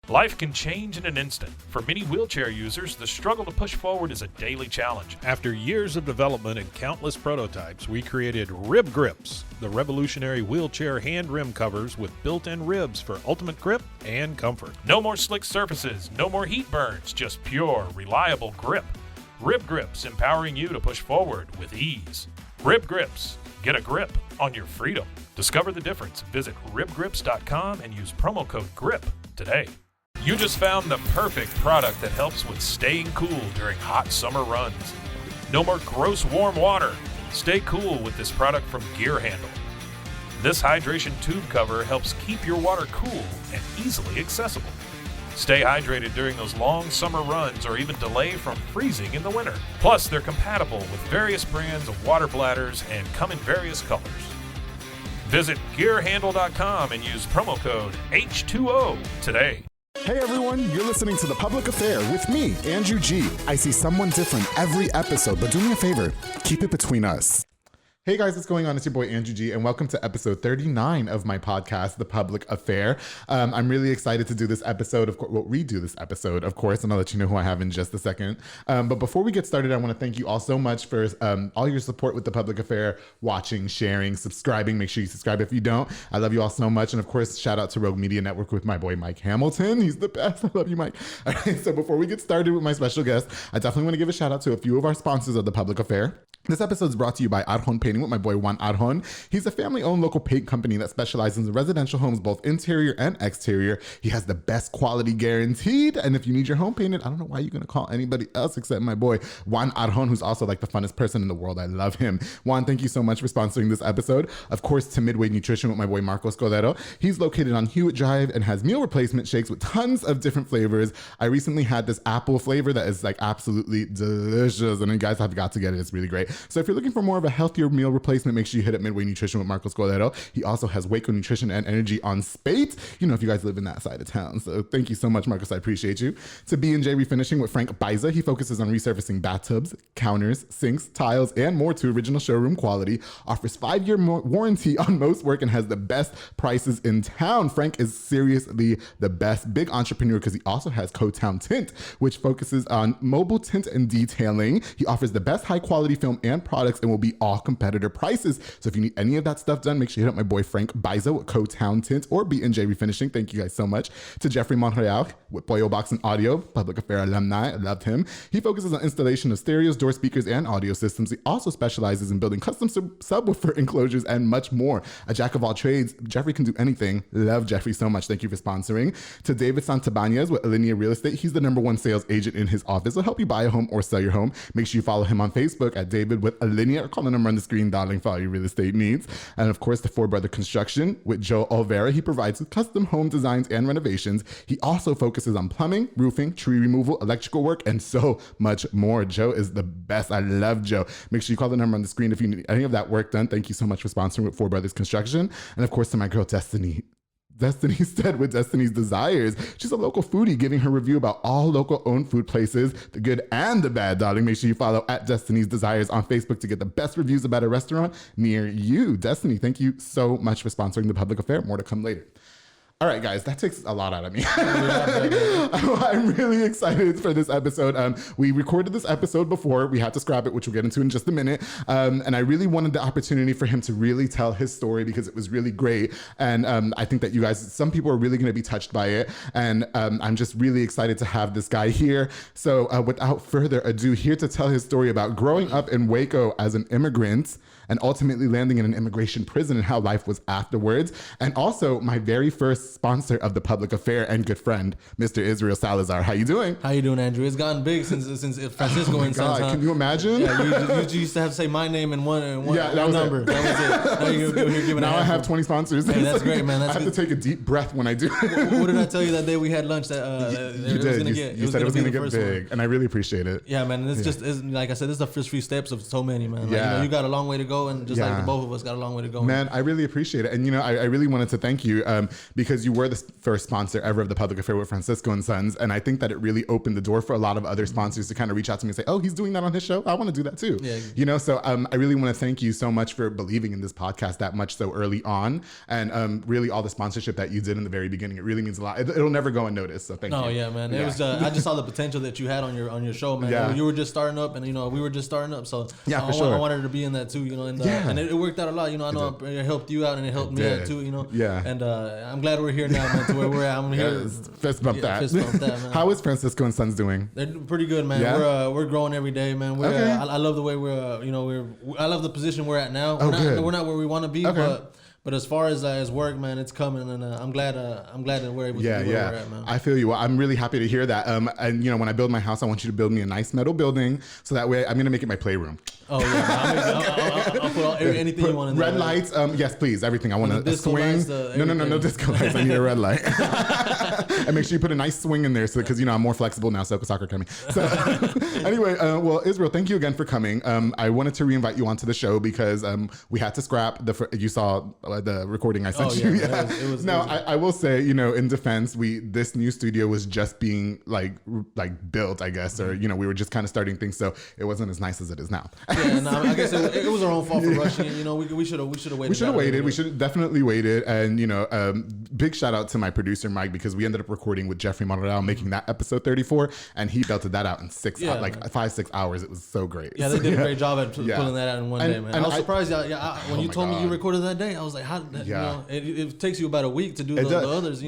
Life can change in an instant. For many wheelchair users, the struggle to push forward is a daily challenge. After years of development and countless prototypes, we created Rib Grips, the revolutionary wheelchair hand rim covers with built-in ribs for ultimate grip and comfort. No more slick surfaces, no more heat burns, just pure, reliable grip. Rib Grips, empowering you to push forward with ease. Rib Grips, get a grip on your freedom. Discover the difference. Visit ribgrips.com and use promo code GRIP today. You just found the perfect product that helps with staying cool during hot summer runs. No more gross warm water. Stay cool with this product from Gear Handle. This hydration tube cover helps keep your water cool and easily accessible. Stay hydrated during those long summer runs or even delay from freezing in the winter. Plus, they're compatible with various brands of water bladders and come in various colors. Visit gearhandle.com and use promo code H2O today. Hey everyone, you're listening to The Public Affair with me, Andrew G. I see someone different every episode, but do me a favor, keep it between us. Hey guys, what's going on? It's your boy Andrew G, and welcome to episode 39 of my podcast, The Public Affair. I'm really excited to do this episode, redo this episode, of course, and I'll let you know who I have in just a second. But before we get started, I want to thank you all so much for all your support with The Public Affair, watching, sharing, subscribing. Make sure you subscribe if you don't. I love you all so much. And of course, shout out to Rogue Media Network with my boy Mike Hamilton. He's the best. I love you, Mike. All right, so before we get started with my special guest, I definitely want to give a shout out to a few of our sponsors of The Public Affair. This episode is brought to you by Arjon Painting with my boy Juan Arjon. He's a family-owned local paint company that specializes in residential homes, both interior and exterior. He has the best quality guaranteed. And if you need your home painted, I don't know why you're going to call anybody else except my boy Juan Arjon, who's also like the funnest person in the world. I love him. Juan, thank you so much for sponsoring this episode. Of course, to Midway Nutrition with my boy Marcos Cordero. He's located on Hewitt Drive and has meal replacement shakes with tons of different flavors. I recently had this apple flavor that is like absolutely delicious. And you guys have got to get it. It's really great. So if you're looking for more of a healthier meal replacement, make sure you hit up Midway Nutrition with Marcos Cordero. He also has Waco Nutrition and Energy on Spate, you know, if you guys live in that side of town. So thank you so much, Marcos. I appreciate you. To B&J Refinishing with Frank Biza. He focuses on resurfacing bathtubs, counters, sinks, tiles, and more to original showroom quality. Offers 5-year warranty on most work and has the best prices in town. Frank is seriously the best. Big entrepreneur because he also has Co-Town Tint, which focuses on mobile tint and detailing. He offers the best high quality film and products and will be all competitor prices. So if you need any of that stuff done, make sure you hit up my boy Frank Biza with Co-Town Tint or B&J Refinishing. Thank you guys so much. To Jeffrey Monreal with Pollo Box and Audio, Public Affair alumni. I loved him. He focuses on installation of stereos, door speakers, and audio systems. He also specializes in building custom subwoofer enclosures and much more. A jack of all trades. Jeffrey can do anything. Love Jeffrey so much. Thank you for sponsoring. To David Santabanez with Alinea Real Estate. He's the #1 sales agent in his office. He'll help you buy a home or sell your home. Make sure you follow him on Facebook at David with Alinea, or call the number on the screen, darling, for all your real estate needs. And of course, the Four Brother Construction with Joe Olvera. He provides custom home designs and renovations. He also focuses on plumbing, roofing, tree removal, electrical work, and so much more. Joe is the best. I love Joe. Make sure you call the number on the screen if you need any of that work done. Thank you so much for sponsoring with Four Brothers Construction. And of course, to my girl, Destiny Stead with Destiny's Desires. She's a local foodie giving her review about all local owned food places, the good and the bad, darling. Make sure you follow at Destiny's Desires on Facebook to get the best reviews about a restaurant near you. Destiny, thank you so much for sponsoring The Public Affair. More to come later. All right, guys, that takes a lot out of me. I'm really excited for this episode. We recorded this episode before. We had to scrap it, which we'll get into in just a minute. And I really wanted the opportunity for him to really tell his story because it was really great. And I think that you guys, some people are really going to be touched by it. And I'm just really excited to have this guy here. So without further ado, here to tell his story about growing up in Waco as an immigrant and ultimately landing in an immigration prison and how life was afterwards. And also my very first sponsor of The Public Affair and good friend, Mr. Israel Salazar. How you doing? How you doing, Andrew? It's gotten big since Francisco and Sons. Can you imagine? Yeah, you used to have to say my name and one number. That was it. Now I have 20 sponsors. Hey, that's great, man. I have to take a deep breath when I do. What did I tell you that day we had lunch? That you did. You said it was going to get big, and I really appreciate it. Yeah, man. It's just like I said, this is the first few steps of so many, man. Like, yeah. You got a long way to go. go, and just like the both of us got a long way to go. Man, I really appreciate it. And, I really wanted to thank you because you were the first sponsor ever of the Public Affair with Francisco and Sons. And I think that it really opened the door for a lot of other sponsors to kind of reach out to me and say, oh, he's doing that on his show. I want to do that too. Yeah. So I really want to thank you so much for believing in this podcast that much so early on. And really all the sponsorship that you did in the very beginning. It really means a lot. It'll never go unnoticed. So thank you. Oh, yeah, man. It was. I just saw the potential that you had on your show, man. Yeah. You were just starting up, and we were just starting up. So yeah, for sure. I wanted to be in that too, and it worked out a lot. I know it helped you out, and it helped me out too. Yeah. And I'm glad we're here now, man. To where we're at, I'm here. Fist bump that. Fist bump that, man. How is Francisco and Sons doing? They're pretty good, man. Yeah? We're growing every day, man. I love the way I love the position we're at now. We're not where we want to be, but as far as work, man, it's coming, and I'm glad that we're able to do where we're at, man. I feel you. Well, I'm really happy to hear that. And when I build my house, I want you to build me a nice metal building, so that way I'm gonna make it my playroom. Oh yeah, I'll put anything you want in there. Red lights, yes, please, everything. I want a swing. No disco lights. I need a red light. And make sure you put a nice swing in there, so because I'm more flexible now. So soccer coming. So anyway, well, Israel, thank you again for coming. I wanted to reinvite you onto the show because we had to scrap you saw the recording I sent you. Yeah. It was now I will say, in defense, this new studio was just being like built, I guess, or we were just kind of starting things, so it wasn't as nice as it is now. Yeah, no, I guess it was our own fault for rushing. We should have waited. We should have waited. We should have definitely waited. And big shout out to my producer Mike, because we ended up recording with Jeffrey Monreal, making that episode 34, and he belted that out in 5-6 hours. It was so great. Yeah, they did a great job at pulling that out in one day, man. And I was surprised. When you told me you recorded that day, I was like, how? It takes you about a week to do the others.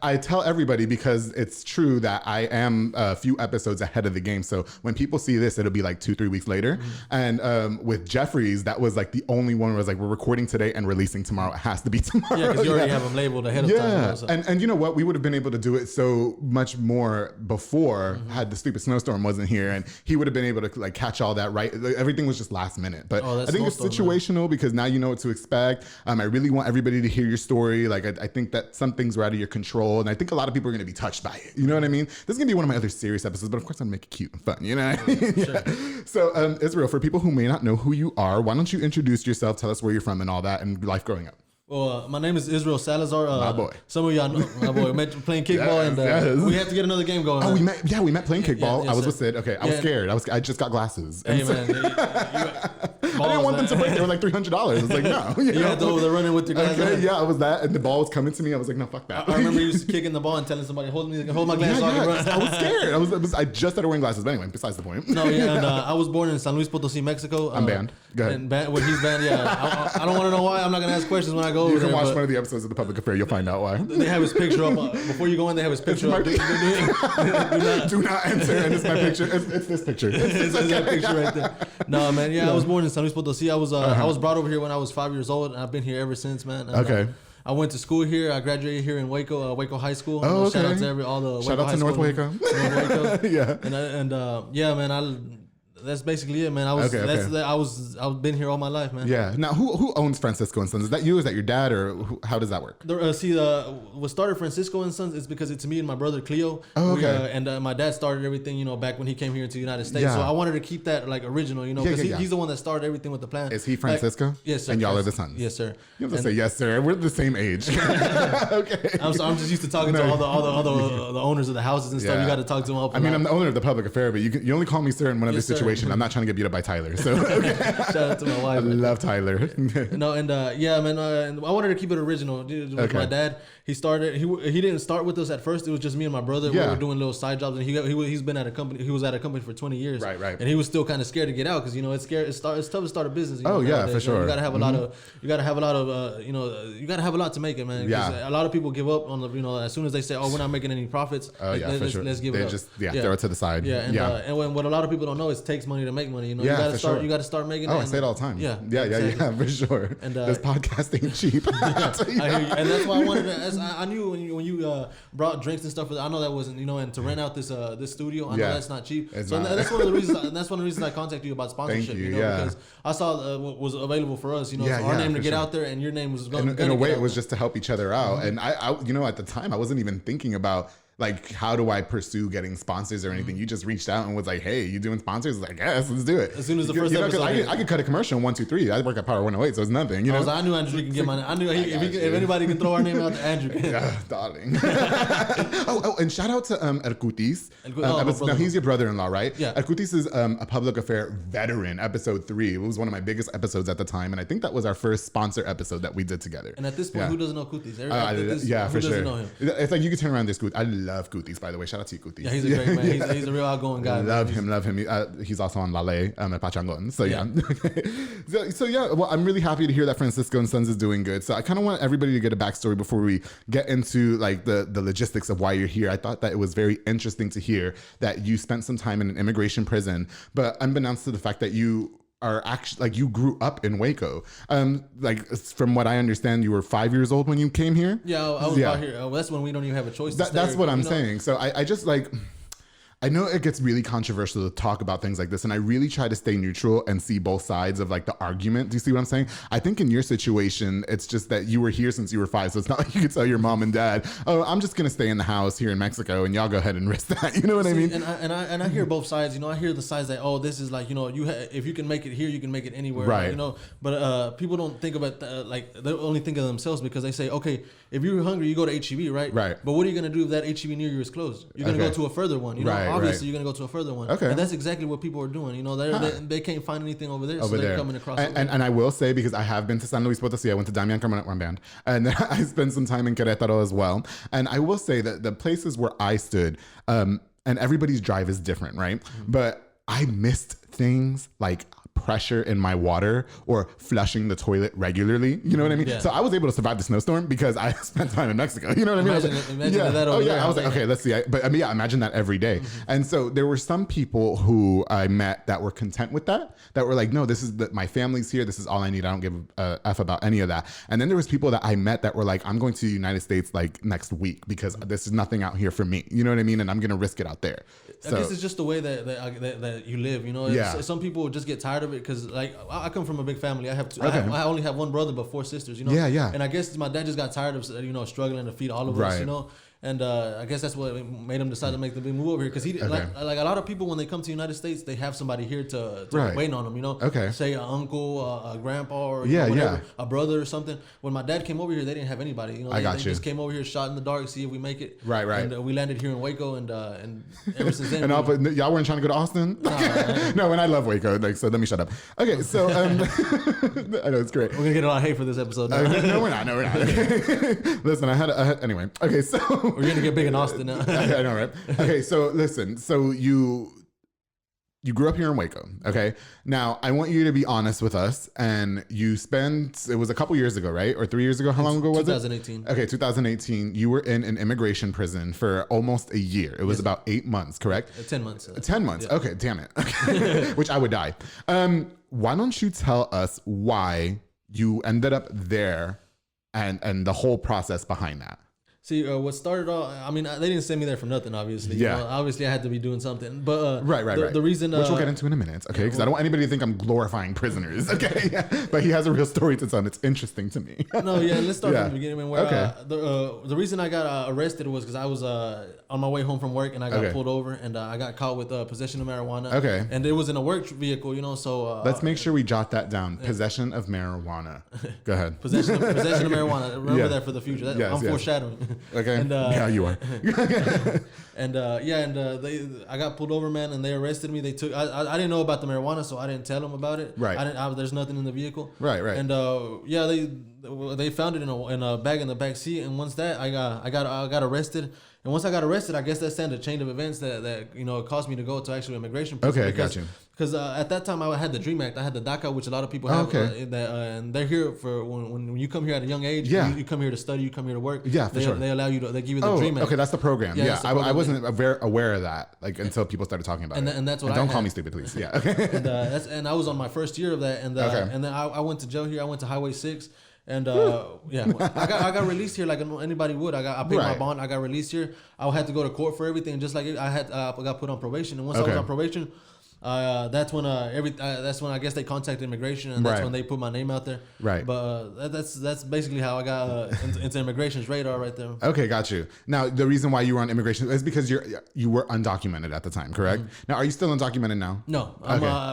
I tell everybody because it's true that I am a few episodes ahead of the game. So when people see this, it'll be like 2-3 weeks later. And with Jeffrey's, that was like the only one where I was like, we're recording today and releasing tomorrow. It has to be tomorrow. Yeah, because you already have them labeled ahead of time. Yeah, and you know what? We would have been able to do it so much more before had the stupid snowstorm wasn't here, and he would have been able to like catch all that right. Everything was just last minute. But I think it's situational because now you know what to expect. I really want everybody to hear your story. Like I think that some things were out of your control, and I think a lot of people are going to be touched by it. You know what I mean? This is going to be one of my other serious episodes, but of course I'm going to make it cute and fun. You know what I mean? Yeah. So Israel, for people who may not know who you are, why don't you introduce yourself, tell us where you're from and all that, and life growing up. Well, my name is Israel Salazar. My boy. Some of y'all know my boy. We met playing kickball, and we have to get another game going. Oh, we met playing kickball. Yeah, I was with Sid. Okay, I was scared. I just got glasses. Hey, man. I didn't want them to break. They were like $300. I was like, no. You had to over running with your glasses. Okay, yeah, I was that, and the ball was coming to me. I was like, no, fuck that. I remember you used to kicking the ball and telling somebody, hold my glasses so I can run. I was scared. I just started wearing glasses, but anyway, besides the point. No, yeah, and I was born in San Luis Potosí, Mexico. I'm banned. Go ahead. When he's banned, yeah. I don't want to know why. I'm not going to ask questions when I go over there. You can watch one of the episodes of The Public Affair. You'll find out why. They have his picture up. Before you go in, they have his picture up. Do not enter. And it's my picture. It's this picture. It's that picture right there. No, man. Yeah, I was born in San Luis Potosí. I was brought over here when I was 5 years old, and I've been here ever since, man. And, okay. I went to school here. I graduated here in Waco, Waco High School. Oh, okay. Shout out to all the Waco Shout out to North Waco. North Waco. Yeah. Yeah, man. That's basically it, man. I've been here all my life, man. Yeah. Now, who owns Francisco and Sons? Is that you? Is that your dad, or how does that work? What started Francisco and Sons is because it's me and my brother Cleo. Oh, okay. And my dad started everything, back when he came here into the United States. Yeah. So I wanted to keep that like original, because he's the one that started everything with the plan. Is he Francisco? Yes, sir. And y'all are the sons. Yes, sir. You have to say yes, sir. We're the same age. Okay. I'm just used to talking to all the owners of the houses and stuff. Yeah. You got to talk to them all. I mean, I'm the owner of the Public Affair, but you only call me sir in one other situation. I'm not trying to get beat up by Tyler. So shout out to my wife. I love Tyler. No, and yeah, man. And I wanted to keep it original. With my dad, he started. He didn't start with us at first. It was just me and my brother. Yeah. We were doing little side jobs, and he's been at a company. He was at a company for 20 years. Right. And he was still kind of scared to get out because it's scary. It's tough to start a business. Nowadays. For sure. You gotta have a lot of. You gotta have a lot of. You gotta have a lot to make it, man. Yeah. A lot of people give up on the. As soon as they say, "Oh, we're not making any profits," let's give it up. Just throw it to the side. Yeah. And what a lot of people don't know is it takes money to make money. You gotta start. You gotta start making. I say it all the time. Yeah, for sure. And this podcast ain't cheap. I hear you. And that's why I wanted to. I knew when you brought drinks and stuff. I know that wasn't and to rent out this studio. I know that's not cheap. That's one of the reasons. That's one of the reasons I contacted you about sponsorship. Thank you. Because I saw what was available for us. Our name to get out there, and your name was going. In a way, it was just to help each other out. And I at the time, I wasn't even thinking about like, how do I pursue getting sponsors or anything? You just reached out and was like, hey, you doing sponsors? I was like, yes, let's do it. As soon as the first episode. I could cut a commercial in 1, 2, 3. I work at Power 108, so it's nothing. You know? I knew Andrew can get my name. I knew if anybody can throw our name out to Andrew. Yeah, darling. And shout out to Erkutis. Now, he's your brother-in-law, right? Yeah. Erkutis is a public affair veteran, episode 3. It was one of my biggest episodes at the time, and I think that was our first sponsor episode that we did together. And at this point, who doesn't know Kutis? Yeah, for sure. Know him? It's like you can turn around this Kutis. I love Kutis, by the way. Shout out to you, Kutis. Yeah, he's a great man. He's a real outgoing guy. Love him. He's also on Lale at Pachangon. So yeah. So yeah, well, I'm really happy to hear that Francisco and Sons is doing good. So I kind of want everybody to get a backstory before we get into like the logistics of why you're here. I thought that it was very interesting to hear that you spent some time in an immigration prison, but unbeknownst to the fact that you are actually like you grew up in Waco. Like from what I understand, you were 5 years old when you came here. Yeah, I was out here. That's when we don't even have a choice. That's what I'm saying. So I just like. I know it gets really controversial to talk about things like this, and I really try to stay neutral and see both sides of like the argument. Do you see what I'm saying? I think in your situation, it's just that you were here since you were 5, so it's not like you could tell your mom and dad, "Oh, I'm just gonna stay in the house here in Mexico, and y'all go ahead and risk that." You know what I mean? And I hear both sides. You know, I hear the sides that this is like if you can make it here, you can make it anywhere. Right. You know, but people don't think about like they only think of themselves because they say, okay, if you're hungry, you go to HEB, right? Right. But what are you gonna do if that HEB near you is closed? You're gonna go to a further one. You know, obviously you're gonna go to a further one. Okay. And that's exactly what people are doing. You know, they can't find anything over there, so they're coming across. And I will say, because I have been to San Luis Potosí, I went to Damian Carmen Band, and I spent some time in Querétaro as well. And I will say that the places where I stood, and everybody's drive is different, right? Mm-hmm. But I missed things like pressure in my water or flushing the toilet regularly. You know what I mean? Yeah. So I was able to survive the snowstorm because I spent time in Mexico. You know what I mean? Imagine that over there. I was like, okay, let's see. Imagine that every day. Mm-hmm. And so there were some people who I met that were content with that were like, no, this is my family's here. This is all I need. I don't give a F about any of that. And then there was people that I met that were like, I'm going to the United States like next week because this is nothing out here for me. You know what I mean? And I'm going to risk it out there. I guess it's just the way that you live. You know, some people just get tired of it because like I come from a big family. I only have one brother but 4 sisters. You know. Yeah. And I guess my dad just got tired of struggling to feed all of us. You know. And I guess that's what made him decide to make the big move over here because like a lot of people when they come to the United States they have somebody here to wait on them, you know. Say an uncle, a grandpa, or whatever, a brother or something. When my dad came over here, they didn't have anybody. You know, they just came over here, shot in the dark, see if we make it. Right. And we landed here in Waco, and ever since then. And y'all weren't trying to go to Austin? No, and I love Waco. Like, so let me shut up. Okay, so I know it's great. We're gonna get a lot of hate for this episode. No, we're not. Listen, I had anyway. Okay, so. We're gonna get big in Austin now. I know, right? Okay, so listen. So you grew up here in Waco, okay? Now, I want you to be honest with us. And it was a couple years ago, right? Or 3 years ago? How long ago was 2018. it? 2018. Okay, 2018. You were in an immigration prison for almost a year. It was about 8 months, correct? 10 months. 10 months. Yeah. Okay, damn it. Okay. Which I would die. Why don't you tell us why you ended up there and the whole process behind that? See, what started off, I mean, they didn't send me there for nothing, obviously. Yeah. You know, obviously, I had to be doing something. But right. The reason... which we'll get into in a minute, okay? Because I don't want anybody to think I'm glorifying prisoners, okay? Yeah. But he has a real story to tell, and it's interesting to me. Let's start from the beginning. Where the reason I got arrested was because I was on my way home from work, and I got pulled over, and I got caught with possession of marijuana. Okay. And it was in a work vehicle, you know, so... let's make sure we jot that down. Possession of marijuana. Go ahead. Possession of marijuana. Remember that for the future. I'm foreshadowing. Okay. And, yeah, you are. I got pulled over, man, and they arrested me. They took. I didn't know about the marijuana, so I didn't tell them about it. Right. There's nothing in the vehicle. Right. And they found it in a bag in the back seat, and once that I got arrested. And once I got arrested, I guess that sent a chain of events that caused me to go to actual immigration prison. Okay, got you. Because at that time I had the DREAM Act, I had the DACA, which a lot of people have. And they're here for when you come here at a young age. Yeah. You come here to study, you come here to work. Yeah, for sure. They allow you they give you the DREAM Act. Okay, that's the program. Yeah, I wasn't aware of that until people started talking about it. And that's what. Don't call me stupid, please. Yeah. Okay. And I was on my first year of that, and then I went to jail here. I went to Highway 6. And I got released here like anybody would. I paid my bond. I got released here. I had to go to court for everything. Just like I got put on probation. And once I was on probation, That's when that's when I guess they contacted immigration, and that's when they put my name out there. Right. But that's basically how I got into immigration's radar right there. Okay, got you. Now the reason why you were on immigration is because you were undocumented at the time, correct? Now, are you still undocumented now? No.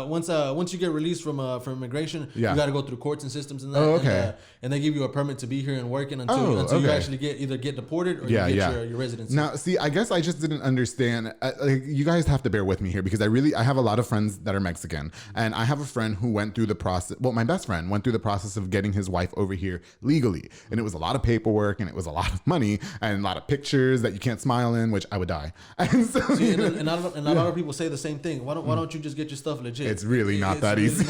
Once you get released from immigration, you got to go through courts and systems and that. Oh, okay. And they give you a permit to be here and working until you actually either get deported or you get your residency. Now, see, I guess I just didn't understand. You guys have to bear with me here because I have a lot of friends that are Mexican, and I have a friend who went through the process. Well, my best friend went through the process of getting his wife over here legally, and it was a lot of paperwork, and it was a lot of money, and a lot of pictures that you can't smile in, which I would die. And so, and a lot of people say the same thing. Why don't you just get your stuff legit? It's really not that easy.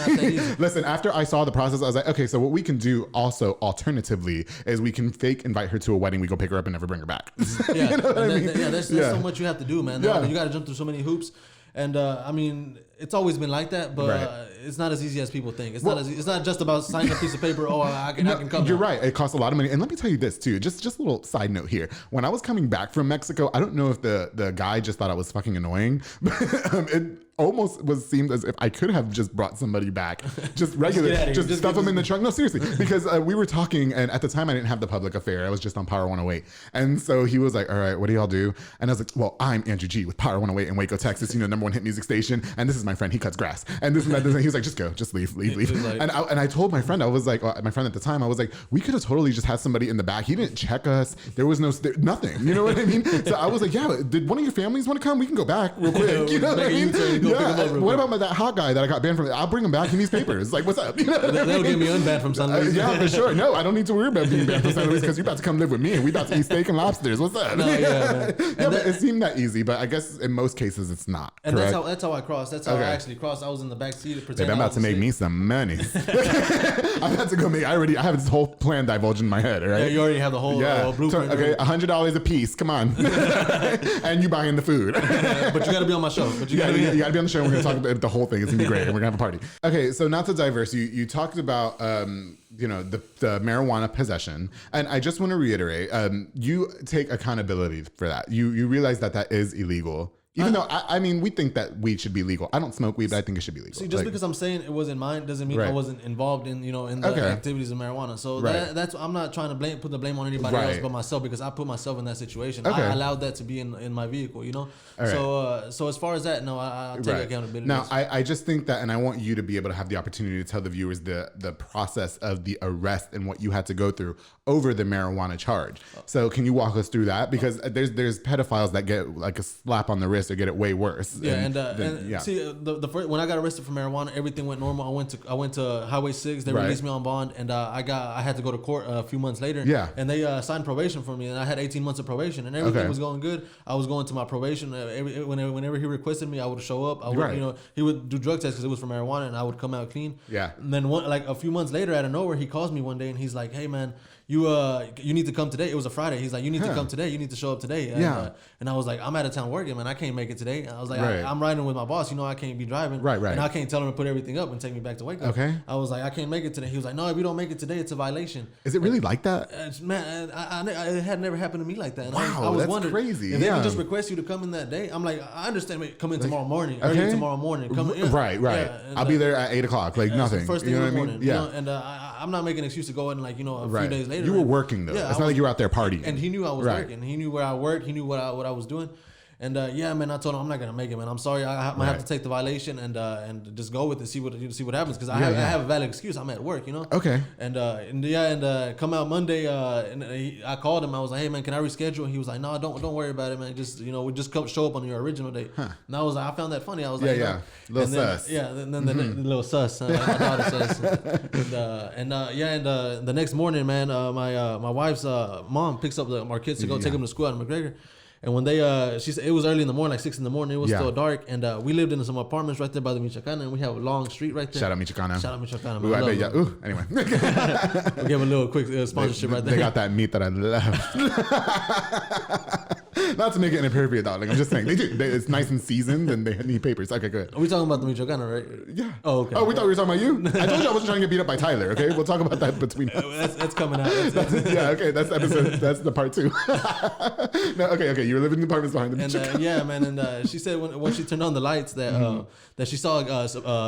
Listen, after I saw the process, I was like, okay, so what we can do also alternatively is we can fake invite her to a wedding, we go pick her up and never bring her back. Yeah, you know what I mean? There's so much you have to do, man. You got to jump through so many hoops. And I mean, it's always been like that, but it's not as easy as people think. It's not just about signing a piece of paper. Oh, I can come. You're right. It costs a lot of money. And let me tell you this too. Just a little side note here. When I was coming back from Mexico, I don't know if the guy just thought I was fucking annoying, but it almost seemed as if I could have just brought somebody back, just regular, just stuff them in the trunk. No, seriously, because we were talking, and at the time I didn't have the public affair. I was just on Power 108, and so he was like, "All right, what do y'all do?" And I was like, "Well, I'm Andrew G with Power 108 in Waco, Texas. Number 1 hit music station, and this is my friend. He cuts grass, and this and that." And he was like, "Just go, just leave." Like, and I told my friend, I was like, my friend at the time, I was like, we could have totally just had somebody in the back. He didn't check us. There was nothing. You know what I mean? So I was like, yeah, did one of your families want to come? We can go back real quick. You know what I mean? What about that hot guy that I got banned from? I'll bring him back. He needs papers. Like, what's up? They'll get me unbanned from San Luis. Yeah, for sure. No, I don't need to worry about being banned from San Luis because you're about to come live with me and we about to eat steak and lobsters. What's up? No, man. But it seemed that easy, but I guess in most cases it's not. And that's how I crossed. That's how I actually crossed. I was in the back seat. Babe, I'm about to make me some money. I'm about to go make. I have this whole plan divulged in my head. Right? Yeah, you already have the whole blueprint. So, okay, $100 a piece. Come on, and you buying the food. But you got to be on my show. You got to be on the show. We're gonna talk about the whole thing. It's gonna be great, and we're gonna have a party. Okay, so not to diverse, you talked about the marijuana possession, and I just want to reiterate, you take accountability for that. You realize that is illegal. Even though, I mean, we think that weed should be legal. I don't smoke weed, but I think it should be legal. See, just because I'm saying it wasn't mine doesn't mean I wasn't involved in the activities of marijuana. So that's I'm not trying to put the blame on anybody else but myself, because I put myself in that situation. I allowed that to be in my vehicle, So as far as that, no, I take accountability. Now, I just think that, and I want you to be able to have the opportunity to tell the viewers the process of the arrest and what you had to go through over the marijuana charge. So can you walk us through that? Because there's pedophiles that get like a slap on the wrist or get it way worse. Yeah, see, the first, when I got arrested for marijuana, everything went normal. I went to Highway 6. They released me on bond, and I had to go to court a few months later. Yeah, and they signed probation for me, and I had 18 months of probation, and everything was going good. I was going to my probation. Whenever he requested me, I would show up. I would, he would do drug tests because it was for marijuana, and I would come out clean. Yeah. And then a few months later, out of nowhere, he calls me one day, and he's like, "Hey, man, you need to come today." It was a Friday. He's like, "You need to come today. You need to show up today." And, and I was like, "I'm out of town working, man. I can't make it today." I was like, I'm riding with my boss. I can't be driving. Right. And I can't tell him to put everything up and take me back to Waco. Okay. I was like, "I can't make it today." He was like, "No, if you don't make it today, it's a violation." Is it really like that? Man, it had never happened to me like that. And wow, I was that's wondering crazy. If they would just request you to come in that day, I'm like, I understand. Come in tomorrow morning. Early tomorrow morning. Come in. Right. Yeah, I'll be there at 8 o'clock. Like nothing. First thing in the morning. Yeah. And I'm not making an excuse to go in a few days later. You were working though. It's not like you were out there partying. And he knew I was working. He knew where I worked. He knew what I was doing. And man, I told him I'm not gonna make it, man. I'm sorry. I might have to take the violation and just go with it, see what happens, because I have a valid excuse. I'm at work, Okay. And come out Monday. I called him. I was like, "Hey, man, can I reschedule?" And he was like, "No, don't worry about it, man. Just we just show up on your original date." Huh. And I was like, I found that funny. I was like, little sus. Then the little sus. My daughter sus. And the next morning, man, my wife's mom picks up our kids to go take them to school out in McGregor. And when she said it was early in the morning, like 6 in the morning, it was still dark, and we lived in some apartments right there by the Michoacana, and we have a long street right there. Shout out Michoacana. Ooh, I bet you. Ooh, anyway. We'll give a little quick sponsorship right there. They got that meat that I love. Not to make it inappropriate, darling. I'm just saying they do. It's nice and seasoned, and they need papers. Okay, good. Are we talking about the Michoacana, right? Yeah. Oh, okay. Oh, we thought we were talking about you. I told you I wasn't trying to get beat up by Tyler. Okay, we'll talk about that between us. That's coming out. Yeah. Okay, that's episode. That's the part 2. No. Okay. You were living in the apartments behind the And yeah, man. And she said when she turned on the lights that she saw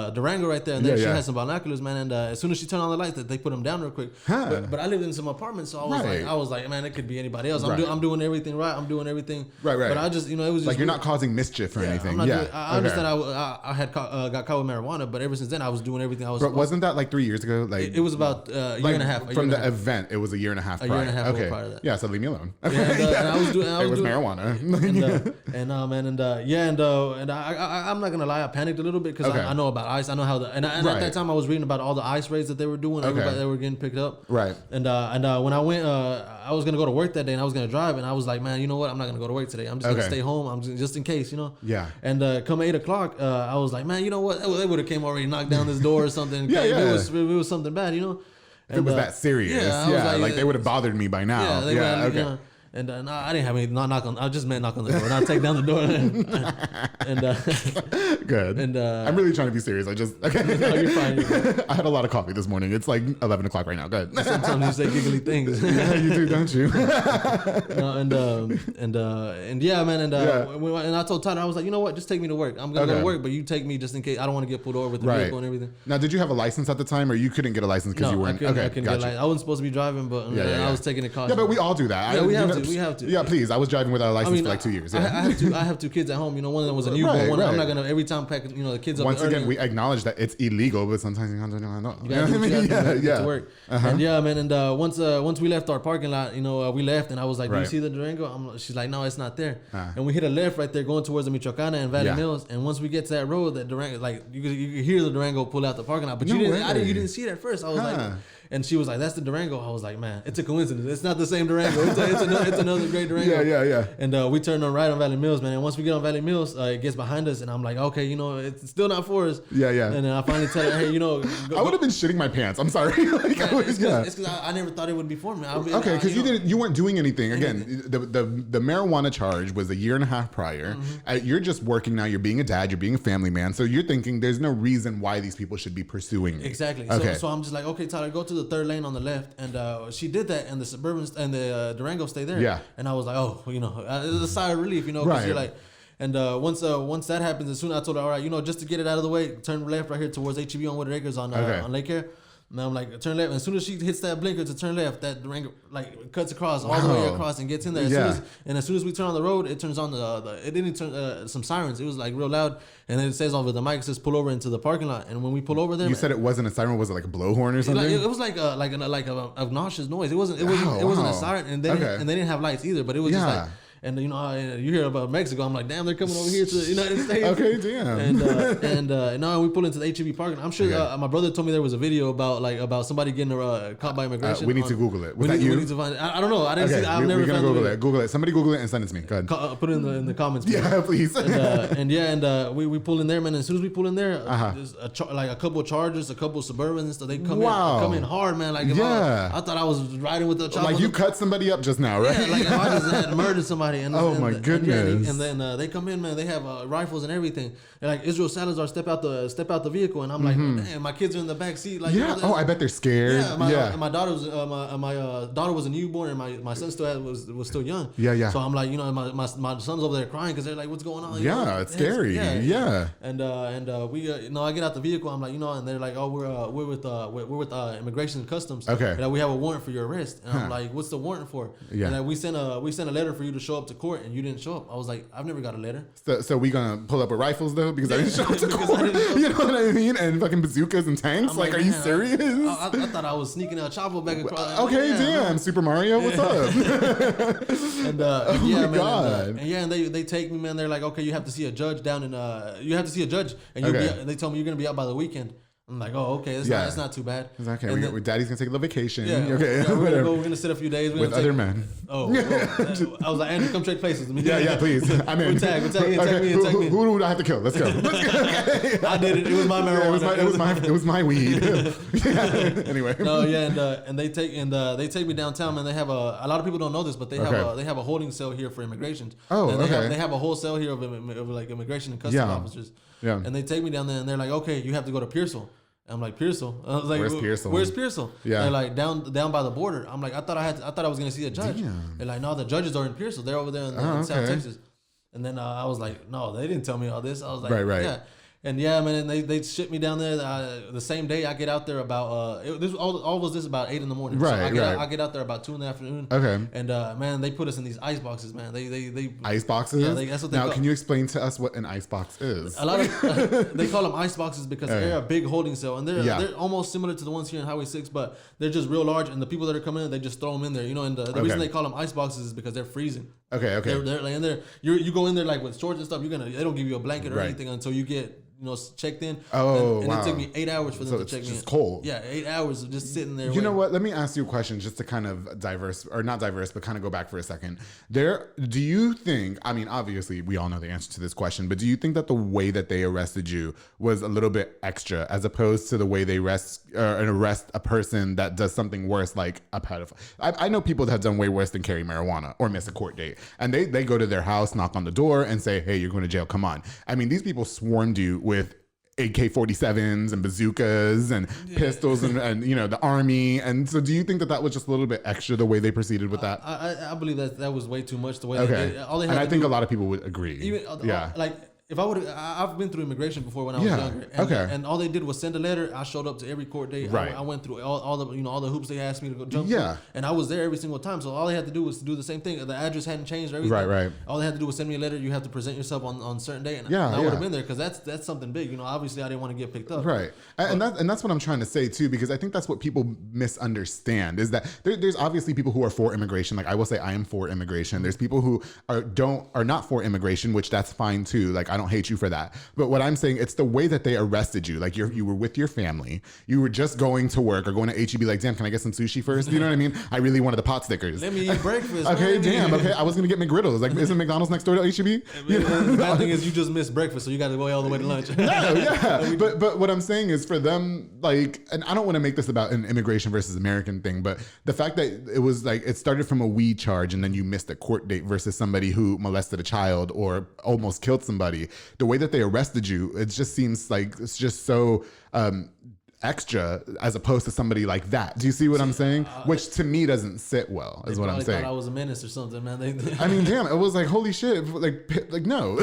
Durango right there, and then she had some binoculars, man. And as soon as she turned on the lights, that they put them down real quick. But I lived in some apartments, so I was like, man, it could be anybody else. I'm doing everything right. I'm doing everything right. But I just, it was just like you're not causing mischief or anything. I understand. I had got caught with marijuana, but ever since then I was doing everything I was. But wasn't that like 3 years ago? Like it was about a year and a half from the event. It was a year and a half. Prior to that. Yeah, so leave me alone. Okay. And I was doing. It was marijuana. I'm not gonna lie. I panicked a little bit because I know about ice. I know how and at that time I was reading about all the ice raids that they were doing. Everybody that were getting picked up. Right. And when I went, I was gonna go to work that day, and I was gonna drive, and I was like, man, you know what? I'm not gonna go to work today. I'm just gonna stay home. I'm just in case, Yeah. And come 8 o'clock, I was like, man, you know what? They would have came already knocked down this door or something. If it was something bad, If it was that serious, like they would have bothered me by now. Okay. And I didn't have any knock on. I just meant knock on the door, not take down the door. Good. And I'm really trying to be serious. No, you're fine. I had a lot of coffee this morning. It's like 11 o'clock right now. Good. Sometimes you say giggly things. Yeah, you do, don't you? And yeah, man. And I told Tyler, I was like, you know what? Just take me to work. I'm gonna go to work, but you take me just in case. I don't want to get pulled over with the vehicle and everything. Now, did you have a license at the time, or you couldn't get a license because you weren't? I couldn't get a license. I wasn't supposed to be driving, but I was taking a car. Yeah, but we all do that. Yeah, we have to. Yeah, please. I was driving without a license for like 2 years. Yeah. I have 2 kids at home. One of them was a newborn. Right. I'm not gonna every time pack the kids up. Once again, we acknowledge that it's illegal, but sometimes you gotta to work. And yeah, man. And once we left our parking lot, we left, and I was like, "Do you see the Durango?" She's like, "No, it's not there." And we hit a left right there, going towards the Michoacana and Valley Mills. And once we get to that road, that Durango, like you could hear the Durango pull out the parking lot, but you didn't see it at first. I was like. And she was like, "That's the Durango." I was like, "Man, it's a coincidence. It's not the same Durango. It's another great Durango." Yeah. And we turned on right on Valley Mills, man. And once we get on Valley Mills, it gets behind us, and I'm like, "Okay, it's still not for us." Yeah. And then I finally tell her, "Hey, I would have been shitting my pants. I'm sorry." It's because I never thought it would be for me. Because you weren't doing anything. Again, the marijuana charge was a year and a half prior. Mm-hmm. You're just working now. You're being a dad. You're being a family man. So you're thinking there's no reason why these people should be pursuing me. Exactly. Okay. So I'm just like, okay, Tyler, go to the third lane on the left. And she did that, and the Suburban and the Durango stayed there. Yeah. And I was like, oh, it was a sigh of relief, because you're like, and once that happens, as soon as I told her, all right, just to get it out of the way, turn left right here towards HEB on Wooded Acres on Lake Air. And I'm like, turn left. And as soon as she hits that blinker to turn left, that Durango cuts across all the way across and gets in there. As soon as we turn on the road, it turns on it didn't turn some sirens. It was like real loud, and then it says over the mic, it says pull over into the parking lot. And when we pull over there, you said it wasn't a siren. Was it like a blowhorn or something? It was like an obnoxious noise. It wasn't a siren, and they didn't have lights either. But it was just like. And you hear about Mexico. I'm like, damn, they're coming over here to the United States. Okay, damn. And now we pull into the HEB parking. I'm sure my brother told me there was a video about somebody getting caught by immigration. We need to Google it. Was that you? We need to find it. I don't know. I didn't see. I've never found it. Google it. Somebody Google it and send it to me. Go ahead. Put it in the comments. Yeah, please. We pull in there, man. And as soon as we pull in there, there's a couple of Chargers, a couple of Suburbans. So they come in hard, man. Like I thought I was riding with the chopper. Like you cut somebody up just now, right? Yeah, like if I just had murdered somebody. Oh my goodness. And then they come in, man. They have rifles and everything. They're like, Israel Salazar, step out the vehicle, and I'm like, man, my kids are in the back seat. Like, I bet they're scared. Yeah, my daughter was my daughter was a newborn, and my son was still young. Yeah. So I'm like, my son's over there crying because they're like, what's going on? It's scary. Yeah. And we I get out the vehicle. I'm like, and they're like, oh, we're with Immigration and Customs. Okay. And we have a warrant for your arrest. And I'm like, what's the warrant for? Yeah. And we sent a letter for you to show up to court, and you didn't show up. I was like, I've never got a letter. So we gonna pull up with rifles though, because I didn't show up to court. You know what I mean? And fucking bazookas and tanks. I'm like, are you serious? I thought I was sneaking a chopper back across. Okay, damn, Super Mario, what's up? And man, God. And they take me, man. They're like, okay, you have to see a judge and they told me you're gonna be out by the weekend. I'm like, oh, okay, it's not too bad. It's okay. Daddy's gonna take a little vacation. Yeah, okay. Yeah, we're gonna sit a few days with other men. Oh, I was like, Andrew, come trade places with me. Yeah, please. I'm in. We'll tag me. Who do I have to kill? Let's go. Okay. I did it. It was my marijuana. It was my weed. Anyway. No, yeah, and they take me downtown, and they have a lot of people don't know this, but they have a holding cell here for immigration. Oh, and okay. They have a whole cell here of like immigration and customs officers. Yeah. And they take me down there, and they're like, okay, you have to go to Pearsall. I'm like, Pearsall? I was like, Where's Pearsall? Yeah. They're like down by the border. I'm like, I thought I was gonna see a judge. Damn. They're like, no, the judges are in Pearsall. They're over there in South Texas. And then I was like, no, they didn't tell me all this. I was like, right. Yeah. And yeah, man, they shipped me down there the same day. I get out there about all was this about 8 a.m. Right, so I get out there about 2 p.m. Okay. And man, they put us in these ice boxes, man. They ice boxes. Yeah, that's what they now, call. Can you explain to us what an ice box is? A lot of they call them ice boxes because they're a big holding cell, and they're almost similar to the ones here in Highway 6, but they're just real large. And the people that are coming in, they just throw them in there, you know. And the reason they call them ice boxes is because they're freezing. Okay. They're like in there. You go in there like with shorts and stuff. They don't give you a blanket or anything until you get checked in. Oh, and it took me 8 hours for them to check me in. It's cold. Yeah, 8 hours of just sitting there. You know what? Let me ask you a question just to kind of not diverse, but kind of go back for a second. Do you think, I mean, obviously we all know the answer to this question, but do you think that the way that they arrested you was a little bit extra as opposed to the way they arrest a person that does something worse, like a pedophile? I know people that have done way worse than carry marijuana or miss a court date. And they go to their house, knock on the door and say, hey, you're going to jail. Come on. I mean, these people swarmed you with AK-47s and bazookas and pistols and the army. And so do you think that was just a little bit extra the way they proceeded with that? I believe that was way too much the way they did. And I think a lot of people would agree. Like if I would, I've been through immigration before when I was younger. And all they did was send a letter. I showed up to every court date. Right. I went through all the hoops they asked me to go jump through. And I was there every single time. So all they had to do was do the same thing. The address hadn't changed or everything. Right. All they had to do was send me a letter. You have to present yourself on a certain day. And I would have been there because that's something big. Obviously I didn't want to get picked up. Right. And that's what I'm trying to say too, because I think that's what people misunderstand is that there's obviously people who are for immigration. Like I will say I am for immigration. There's people who are not for immigration, which that's fine too. Like I don't hate you for that. But what I'm saying, it's the way that they arrested you. Like you were with your family. You were just going to work or going to HEB. Like, damn, can I get some sushi first? You know what I mean? I really wanted the pot stickers. Let me eat breakfast. Okay, damn. Okay, I was gonna get McGriddles. Like, isn't McDonald's next door to HEB? The bad thing is you just missed breakfast, so you got to go all the way to lunch. But what I'm saying is for them, like, and I don't want to make this about an immigration versus American thing, but the fact that it was like it started from a weed charge and then you missed a court date versus somebody who molested a child or almost killed somebody. The way that they arrested you, it just seems like it's just so extra as opposed to somebody like that. Do you see what I'm saying? Which to me doesn't sit well, is what I'm saying. Thought I was a menace or something, man. I mean, damn, it was like, holy shit, like no,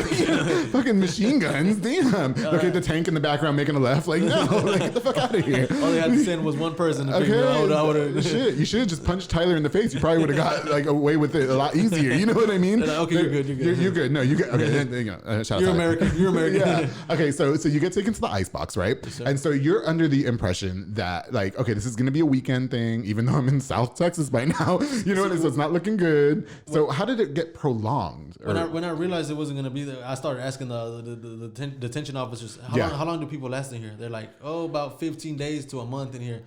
fucking machine guns, damn. Okay, the tank in the background making a left, like no, like get the fuck out of here. All they had to send was one person. To figure out shit, you should have just punched Tyler in the face. You probably would have got like away with it a lot easier. You know what I mean? Like, okay, you're good. You're good. No, you good. Okay, shout out you're American. You're American. Yeah. Okay, so you get taken to the ice box, right? Yes, and so you're under the impression that like, okay, this is gonna be a weekend thing, even though I'm in South Texas by now. You know what? So it's not looking good. So how did it get prolonged? When I realized it wasn't gonna be there, I started asking the detention officers, how long do people last in here? They're like, about 15 days to a month in here.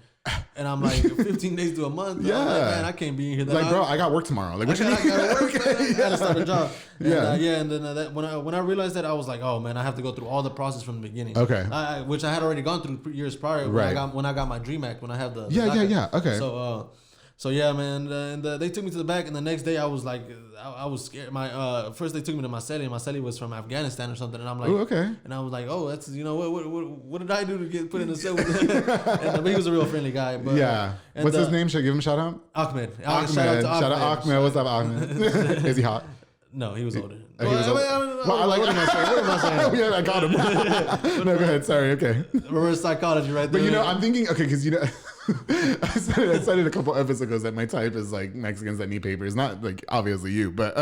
And I'm like, 15 days to a month? Yeah. Like, man, I can't be in here. Like, bro, I got work tomorrow. Like, what you mean? I gotta work, man. I gotta start a job. And, and then when I realized that, I was like, oh man, I have to go through all the process from the beginning. Okay. Which I had already gone through years prior. When I got my Dream Act, when I have the Okay. So yeah, man, and they took me to the back, and the next day I was like, I was scared. First they took me to my celly, and my celly was from Afghanistan or something, and I'm like, okay. And I was like, oh, that's what did I do to get put in the cell? But he was a real friendly guy. But, what's his name? Should I give him a shout out? Ahmed. Shout out Ahmed. What's up, Ahmed? Is he hot? No, he was older. What am I saying? Yeah, I got him. No, go ahead. Sorry. Okay. Reverse psychology, right there. But I'm thinking, okay, because I said it a couple episodes ago that my type is like Mexicans that need papers. Not like obviously you, but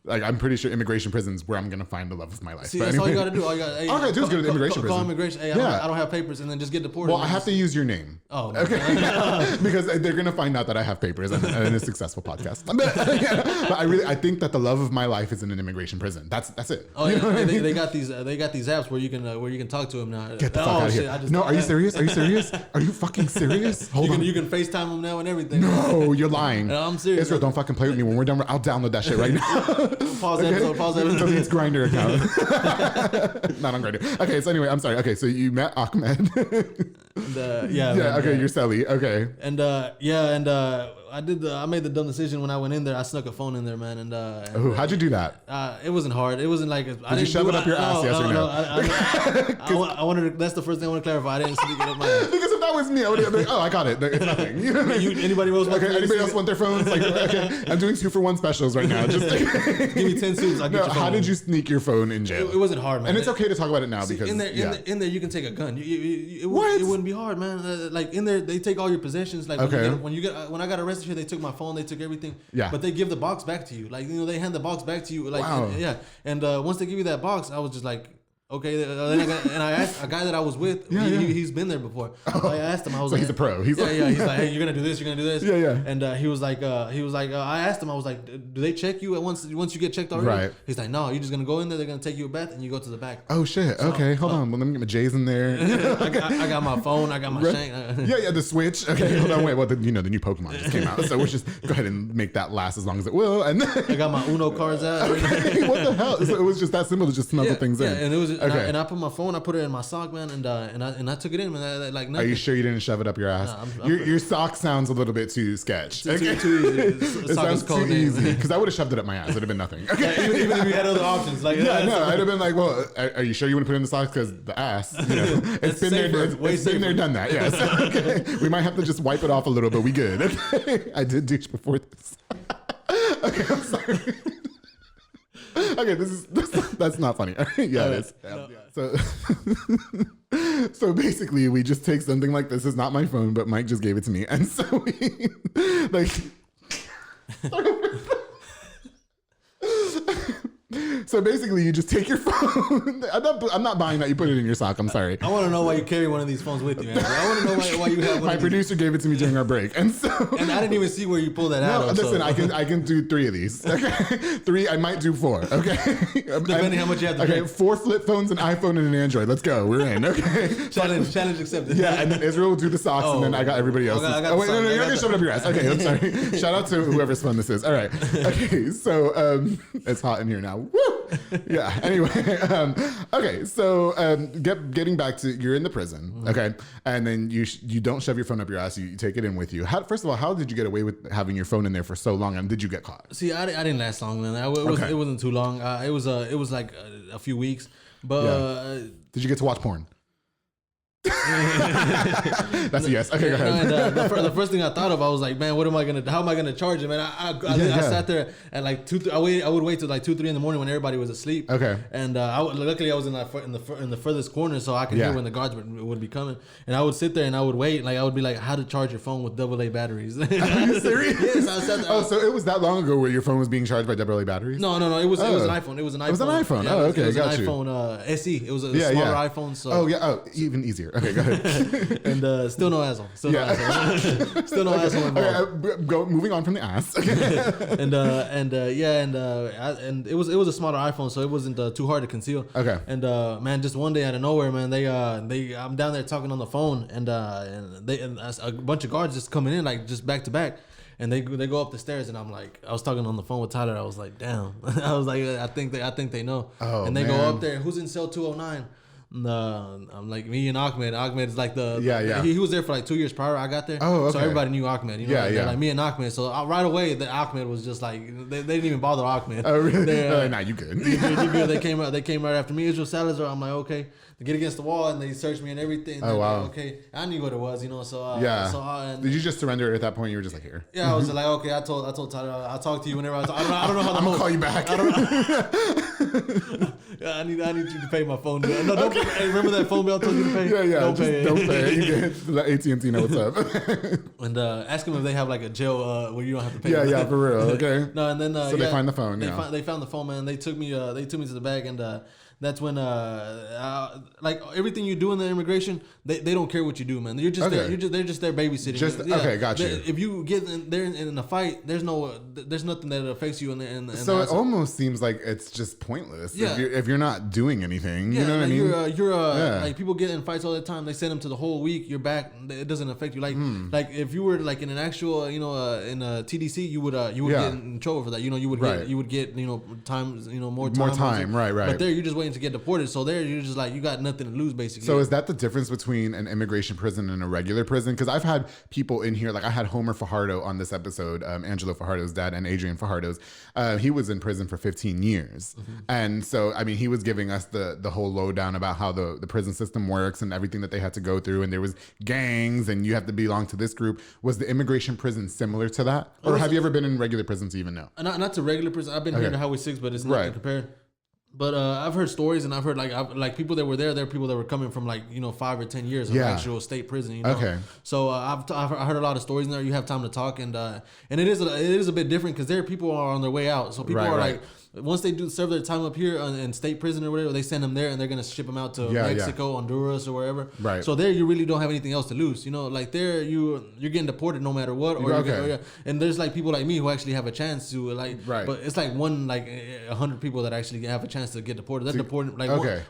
like I'm pretty sure immigration prison's where I'm gonna find the love of my life. See, that's all you gotta do. All you gotta do is go to the immigration prison. Call immigration. Hey, I don't have papers, and then just get deported. Well, I have to use your name. Oh, okay. Because they're gonna find out that I have papers and a successful podcast. But I think that the love of my life is in an immigration prison. That's it. Oh yeah, they got these apps where you can talk to them now. Get the fuck out of here. No, are you serious? Are you serious? Are you fucking serious? Hold on. You can FaceTime them now and everything. No, you're lying. No, I'm serious. Israel, don't fucking play with me. When we're done, I'll download that shit right now. Pause the episode. Pause the episode. It's Grindr account. Not on Grindr. Okay, so anyway, I'm sorry. Okay, so you met Ahmed. Okay, you're Sally. Okay. And I made the dumb decision when I went in there. I snuck a phone in there, man. And how'd you do that? It wasn't hard. It wasn't like did you shove it up your ass? Yes or no? I wanted. That's the first thing I want to clarify. I didn't sneak it up my ass. Because if that was me, I would have been like, oh, I got it. It's nothing. Anybody else? Anybody else want their phones? Like, okay, I'm doing 2-for-1 specials right now. Just give me 10 suits. I'll get your phone. How did you sneak your phone in jail? It wasn't hard, man. And it's okay to talk about it now because in there you can take a gun. It wouldn't be hard, man. Like in there, they take all your possessions. Like when I got arrested here, they took my phone. They took everything. Yeah. But they give the box back to you. Like they hand the box back to you. Like wow. And once they give you that box, I was just like, okay. Then I asked a guy that I was with. He's been there before. Oh. I asked him. I was so like, he's a pro. He's like, He's like, hey, you're gonna do this. You're gonna do this. Yeah. And he was like, I asked him. I was like, do they check you once you get checked already? Right. He's like, no. You're just gonna go in there. They're gonna take you a bath and you go to the back. Oh shit. So, okay, hold on. Well, let me get my J's in there. I got my phone. I got my shank. The Switch. Okay, hold on. Wait. Well, the new Pokemon just came out, so we'll just go ahead and make that last as long as it will. And then I got my Uno cards out. Okay, what the hell? So it was just that simple to just smuggle things in. And it was. Okay. And I put my phone. I put it in my sock, man, and I took it in, man. Like nothing. Are you sure you didn't shove it up your ass? Nah, your sock sounds a little bit too sketch. Too easy. It sounds too easy because I would have shoved it up my ass. It'd have been nothing. Okay. Yeah, even if you had other options, like I'd have been like, well, are you sure you want to put it in the socks because the ass? It's been there. It's been there, done that. Yes. Okay. We might have to just wipe it off a little, but we good. Okay. I did douche before this. Okay, I'm sorry. Okay, that's not funny. Yeah, it is. No. So basically, we just take something like this. It's not my phone, but Mike just gave it to me, and so we like. So basically, you just take your phone. I'm not buying that you put it in your sock. I'm sorry. I want to know why you carry one of these phones with you, man. I want to know why you have one. My producer gave it to me during our break, and I didn't even see where you pulled that out. Listen, I can do 3 of these. Okay, 3. I might do 4. Okay, depending how much you have to drink. 4 flip phones, an iPhone, and an Android. Let's go. We're in. Okay, challenge accepted. Yeah, and then Israel will do the socks, and then I got everybody else. No, you're not gonna shove it up your ass. Okay, I'm sorry. Shout out to whoever's fun this is. All right. Okay, so it's hot in here now. Woo! Yeah. Anyway, okay. So getting back to you're in the prison, okay, and then you don't shove your phone up your ass. You take it in with you. First of all, how did you get away with having your phone in there for so long? And did you get caught? See, I didn't last long, man. It wasn't too long. It was like a few weeks. But did you get to watch porn? That's a yes. Okay, go ahead. And, the first thing I thought of, I was like, man, how am I gonna charge him? And I sat there at like 2. I would wait till like 2-3 in the morning when everybody was asleep. Okay. And luckily I was in the furthest corner, so I could hear when the guards would be coming. And I would sit there and I would wait. Like I would be like, how to charge your phone with AA batteries? Are you serious? Yes, I sat there. So it was that long ago where your phone was being charged by AA batteries? No. It was an iPhone. It was an iPhone. It was an iPhone. Yeah, okay, it was got an you. iPhone SE. It was a smaller iPhone. So even easier. Okay, go ahead. And still no asshole. Still no asshole involved. Okay, moving on from the ass. and it was a smaller iPhone, so it wasn't too hard to conceal. Okay. And man, just one day out of nowhere, man, I'm down there talking on the phone, and a bunch of guards just coming in like just back to back. And they go up the stairs, and I was talking on the phone with Tyler. I was like, damn. I was like, I think they know. Oh, and they go up there. Who's in cell 209? I'm like me and Ahmed. Ahmed is like he was there for like 2 years prior. I got there. Oh, okay. So everybody knew Ahmed. You know, like me and Ahmed. So right away, the Ahmed was just like they didn't even bother Ahmed. Oh, really? Nah, you good. They came right after me. Israel Salazar. I'm like, okay. They get against the wall and they searched me and everything. Oh, wow. Like, okay, I knew what it was, you know. So Did you just surrender it at that point? You were just like, here. Yeah, I was like, okay. I told Tyler, I'll talk to you whenever. I don't know how the I'm gonna call you back. I need you to pay my phone bill. No, don't pay. Hey, remember that phone bill I told you to pay? Yeah. Don't pay it. Don't pay. You get the AT&T know what's up. And ask them if they have like a jail where you don't have to pay. Yeah, for real. Okay. No, and then so they find the phone. They found the phone, man. They took me to the bag, and that's when like everything you do in the immigration, they don't care what you do, man. You're just there. They're just there babysitting. Okay, got you. If you get in a fight, there's nothing that affects you in so it almost seems like it's just pointless. Yeah. If you're not doing anything, you know what I mean? Like people get in fights all the time. They send them to the whole week. You're back. It doesn't affect you. Like if you were like in an actual in a TDC, you would get in trouble for that. You would get times more time. Right. But there you're just waiting to get deported. So there you're just like you got nothing to lose basically. So is that the difference between an immigration prison and a regular prison? Because I've had people in here, like I had Homer Fajardo on this episode, Angelo Fajardo's dad, and Adrian Fajardo's. He was in prison for 15 years. And so, I mean, he was giving us the whole lowdown about how the prison system works and everything that they had to go through. And there was gangs and you have to belong to this group. Was the immigration prison similar to that? Or have you ever been in regular prison to even know? Not to regular prison. I've been here to Highway 6, but it's not compared. But I've heard stories, and I've heard like people that were there are people that were coming from 5 or 10 years of actual state prison. Okay. So I've heard a lot of stories in there. You have time to talk, and it is a bit different because there people are on their way out. So people are like. Once they serve their time up here in state prison or whatever, they send them there and they're gonna ship them out to Mexico, Honduras, or wherever. Right. So there you really don't have anything else to lose. Like there you're getting deported no matter what. And there's like people like me who actually have a chance to but it's like 100 people that actually have a chance to get deported. That's deported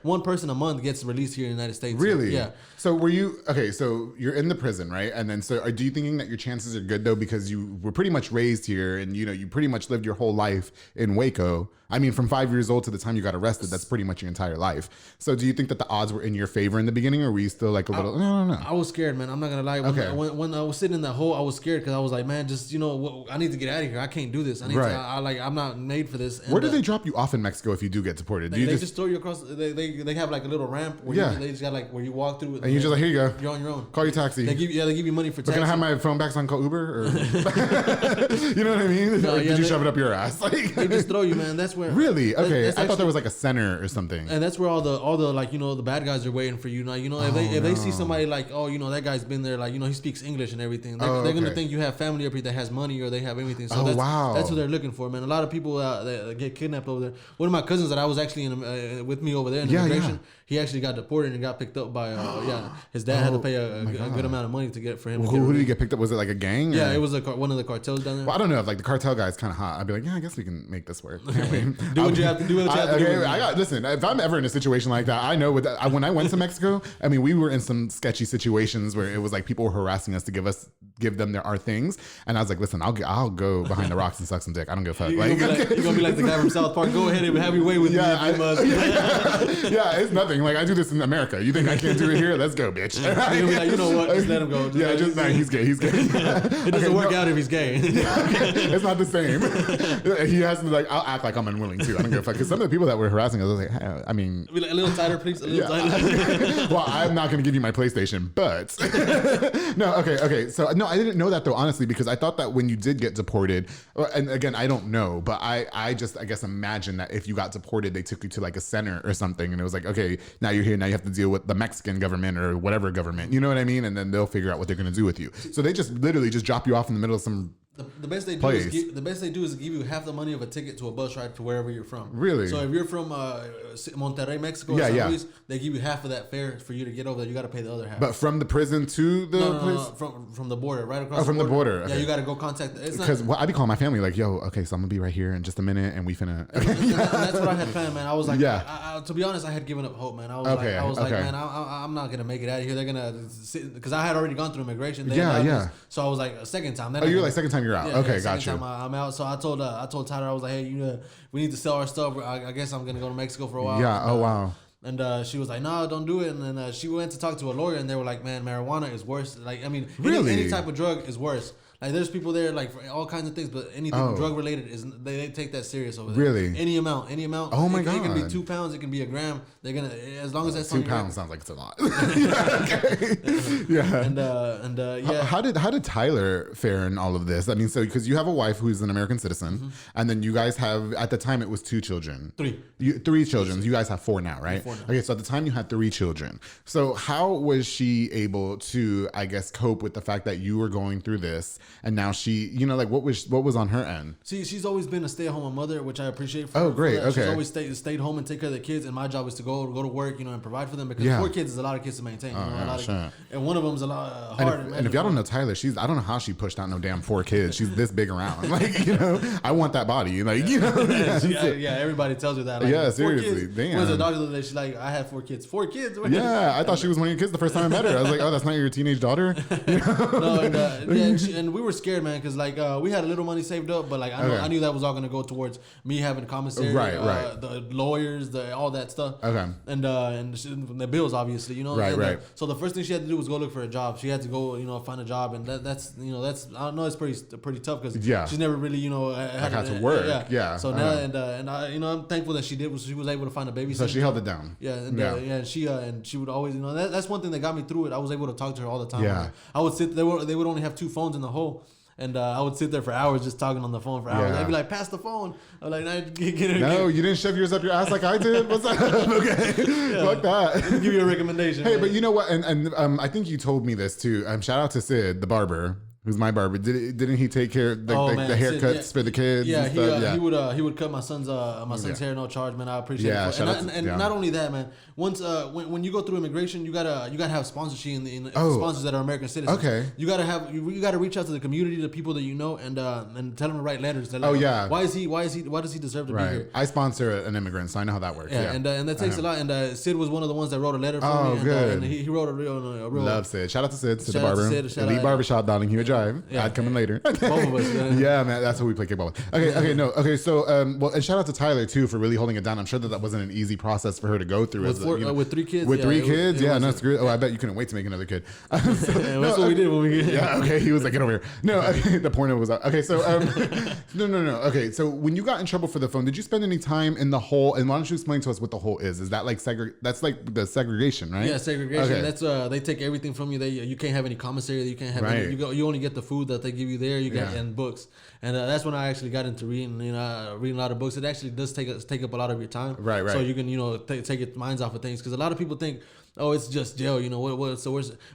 one person a month gets released here in the United States. Really? Yeah. So were you so you're in the prison, right? And then do you thinking that your chances are good though because you were pretty much raised here and you pretty much lived your whole life in Waco? I mean, from 5 years old to the time you got arrested, that's pretty much your entire life. So do you think that the odds were in your favor in the beginning, or were you still like a little, no? I was scared, man. I'm not going to lie. When I was sitting in that hole, I was scared because I was like, man, just, I need to get out of here. I can't do this. I'm not made for this. And where do they drop you off in Mexico if you do get deported? They just throw you across. They have like a little ramp where they just got where you walk through. And you're just like, here you go. You're on your own. Call your taxi. They give you money for taxi. Can I have my phone back so I can call Uber? Or you know what I mean? No, did you shove it up your ass? They just throw you, man. That's where. Really? Okay. I thought there was like a center or something. And that's where all the the bad guys are waiting for you. Now, if they see somebody like, that guy's been there, he speaks English and everything. They're going to think you have family up here that has money or they have everything. So that's what they're looking for, man. A lot of people that get kidnapped over there. One of my cousins that I was actually with me over there in immigration, he actually got deported and got picked up by his dad had to pay a good amount of money to get for him. Who did he get picked up? Was it like a gang? Yeah, it was one of the cartels down there. Well, I don't know if the cartel guy is kind of hot. I'd be like, I guess we can make this work. Do what you have to do. Listen, if I'm ever in a situation like that, I know when I went to Mexico, I mean, we were in some sketchy situations where it was like people were harassing us to give them our things, and I was like, listen, I'll go behind the rocks and suck some dick. I don't give a fuck. You're gonna be like the guy from South Park. Go ahead and have your way with me. Yeah, it's nothing. Like I do this in America. You think I can't do it here? Let's go, bitch. You'll be like, you know what? Just let him go. He's gay. He's gay. It doesn't work out if he's gay. It's not the same. He has to I'll act like I'm unwilling too. I don't give a fuck. Because some of the people that were harassing us, I was like, hey, I mean, be like, a little tighter, please. A little tighter. Well, I'm not going to give you my PlayStation, but no. Okay. So no, I didn't know that though, honestly, because I thought that when you did get deported, and again, I don't know, but I guess imagine that if you got deported, they took you to like a center or something, and it was like, okay, now you're here, now you have to deal with the Mexican government or whatever government, you know what I mean? And then they'll figure out what they're going to do with you. So they just literally just drop you off in the middle of some. The best they do is give you half the money of a ticket to a bus ride to wherever you're from. Really? So if you're from Monterrey, Mexico, or San Luis, they give you half of that fare for you to get over there. You got to pay the other half. But from the prison to the place? No, from the border, right across. From the border. Okay. Yeah, you got to go contact. Because I be calling my family like, yo, okay, so I'm gonna be right here in just a minute, and we finna. And that's what I had planned, man. I was like, to be honest, I had given up hope, man. I was like, man, I'm not gonna make it out of here. They're gonna because I had already gone through immigration. So I was like, a second time. You're like second time you're out. Okay, gotcha. I'm out, so I told Tyler, I was like, hey, we need to sell our stuff. I guess I'm gonna go to Mexico for a while. Yeah. Oh wow. And she was like, no, don't do it. And then she went to talk to a lawyer, and they were like, man, marijuana is worse. Like, I mean, really? any type of drug is worse. Like there's people there like for all kinds of things, but anything drug related is they take that serious over there. Really? Any amount. Oh my God. It can be 2 pounds. It can be a gram. They're gonna as long as that's 2 pounds sounds like it's a lot. Yeah. And yeah. How did Tyler fare in all of this? I mean, so because you have a wife who's an American citizen, and then you guys have at the time it was 2 children. 3. 3 children. You guys have 4 now, right? 4 now. Okay, so at the time you had 3 children. So how was she able to, I guess, cope with the fact that you were going through this, and now she, you know, like what was on her end? See, she's always been a stay-at-home mother, which I appreciate. Great. Okay. She's always stayed home and take care of the kids, and my job is to go to work, you know, and provide for them because 4 kids is a lot of kids to maintain. And one of them's a lot hard. And if y'all don't know Tyler, I don't know how she pushed out no damn 4 kids. She's this big around. Like, you know, I want that body. Like, you know. Yeah, everybody tells her that. Like, yeah, seriously. Kids. Damn. Was a doctor the other day? She's like, I had 4 kids. 4 kids. Yeah, I thought she was one of your kids the first time I met her. I was like, oh, that's not your teenage daughter. You know? No, and we were scared, man, because like we had a little money saved up, but like I knew that was all going to go towards me having commissary, right. The lawyers, all that stuff. Okay. And the bills, obviously, you know. Right. So the first thing she had to do was go look for a job. She had to go, you know, find a job, and that's I know it's pretty tough because she's never really, you know, had to work. Yeah. So now and I, you know, I'm thankful that she was able to find a babysitter. So she held it down. Yeah. And she would always, you know, that's one thing that got me through it. I was able to talk to her all the time. Yeah. I would sit. They would only have 2 phones in the hole. And I would sit there for hours just talking on the phone for hours. I'd be like, pass the phone. I'm like, no, you didn't shove yours up your ass like I did. What's up? Okay. Fuck that. Give you a recommendation. Hey, man. but you know what? And I think you told me this too. Shout out to Sid, the barber. Who's my barber? Didn't he take care of the haircuts for the kids? Yeah, he would cut my son's hair no charge, man. I appreciate it. And not only that, man. Once when you go through immigration, you gotta have sponsorship in sponsors that are American citizens. Okay. You gotta reach out to the community, the people that you know, and tell them to write letters. Like, why does he deserve to be here? I sponsor an immigrant, so I know how that works. Yeah. And that takes a lot. And Sid was one of the ones that wrote a letter for me. Good. And he wrote a real love Sid. Shout out to Sid, the Shout out to barber, Sid, Elite Barbershop, Donninghue Drive. Yeah. I'd come in later. Both of us. Yeah, man, that's what we play kickball with. Okay. So, and shout out to Tyler too for really holding it down. I'm sure that wasn't an easy process for her to go through. With 3 kids. With 3 kids, that's great. Oh, I bet you couldn't wait to make another kid. That's what we did when we. Yeah. Okay. He was like, get over here. No. Okay, the porno was up. Okay. So, no. Okay. So when you got in trouble for the phone, did you spend any time in the hole? And why don't you explain to us what the hole is? Is that like that's like the segregation, right? Yeah, segregation. Okay. That's they take everything from you. You can't have any commissary. You can't have any, you only get the food that they give you there. You get and books, and that's when I actually got into reading. Reading a lot of books. It actually does take up a lot of your time. Right. So you can take your minds off of things because a lot of people think, oh, it's just jail.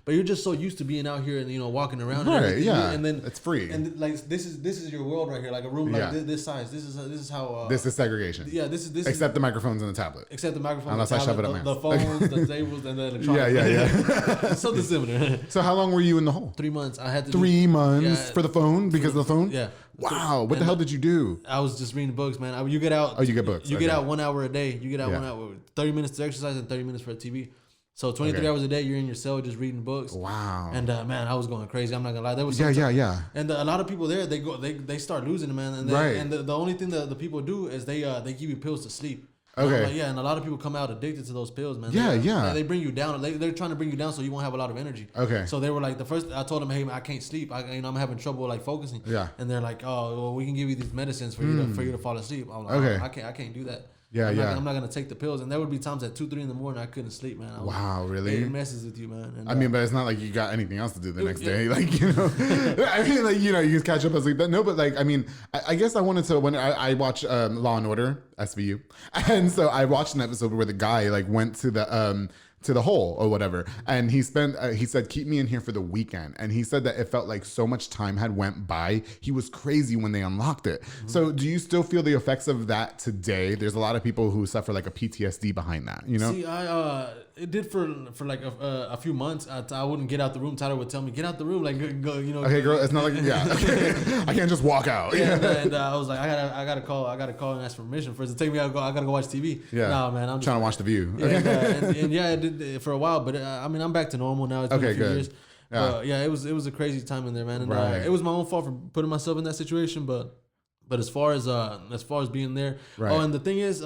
But you're just so used to being out here and walking around. Right. Yeah. And then it's free. And like this is your world right here. Like a room like this size. This is how. This is segregation. Yeah. This except the microphones and the tablet. Except the microphones. Unless I shove it up my the phones, the tables, and the electronics. Yeah. Something similar. So how long were you in the hole? 3 months. I had to 3 months for the phone because of the phone. Yeah. Wow. What the hell did you do? I was just reading books, man. You get out. Oh, you get books. You get out 1 hour a day. You get out 1 hour, 30 minutes to exercise and 30 minutes for a TV. So 23 hours a day, you're in your cell just reading books. Wow. And man, I was going crazy. I'm not gonna lie. That was yeah. And a lot of people there, they start losing it, man. And the only thing that the people do is they give you pills to sleep. Okay. And a lot of people come out addicted to those pills, man. They bring you down. They're trying to bring you down so you won't have a lot of energy. Okay. So they were like, I told them, hey, man, I can't sleep. I'm having trouble like focusing. Yeah. And they're like, oh, well, we can give you these medicines for you to fall asleep. I'm like, okay. I can't do that. Yeah, I'm not gonna take the pills, and there would be times at 2-3 in the morning I couldn't sleep, man. Wow, really? It messes with you, man. And, I mean, but it's not like you got anything else to do the next day, like I mean, like you just catch up and sleep. But no, but like I mean, I guess I wanted to when I watch Law and Order SVU, and so I watched an episode where the guy like went to the hole or whatever, and he said keep me in here for the weekend, and he said that it felt like so much time had went by. He was crazy when they unlocked it. So do you still feel the effects of that today? There's a lot of people who suffer like a PTSD behind that, See, it did for like a few months. I wouldn't get out the room. Tyler would tell me, get out the room, like go, okay, girl, it's not like I can't just walk out. And I was like, I gotta call and ask for permission first. To take me out, I gotta go watch TV. No, man, I'm trying to watch The View. And it did for a while, but I mean, I'm back to normal now. It's been a few years. Yeah. It was a crazy time in there, man. And it was my own fault for putting myself in that situation, but as far as being there, and the thing is,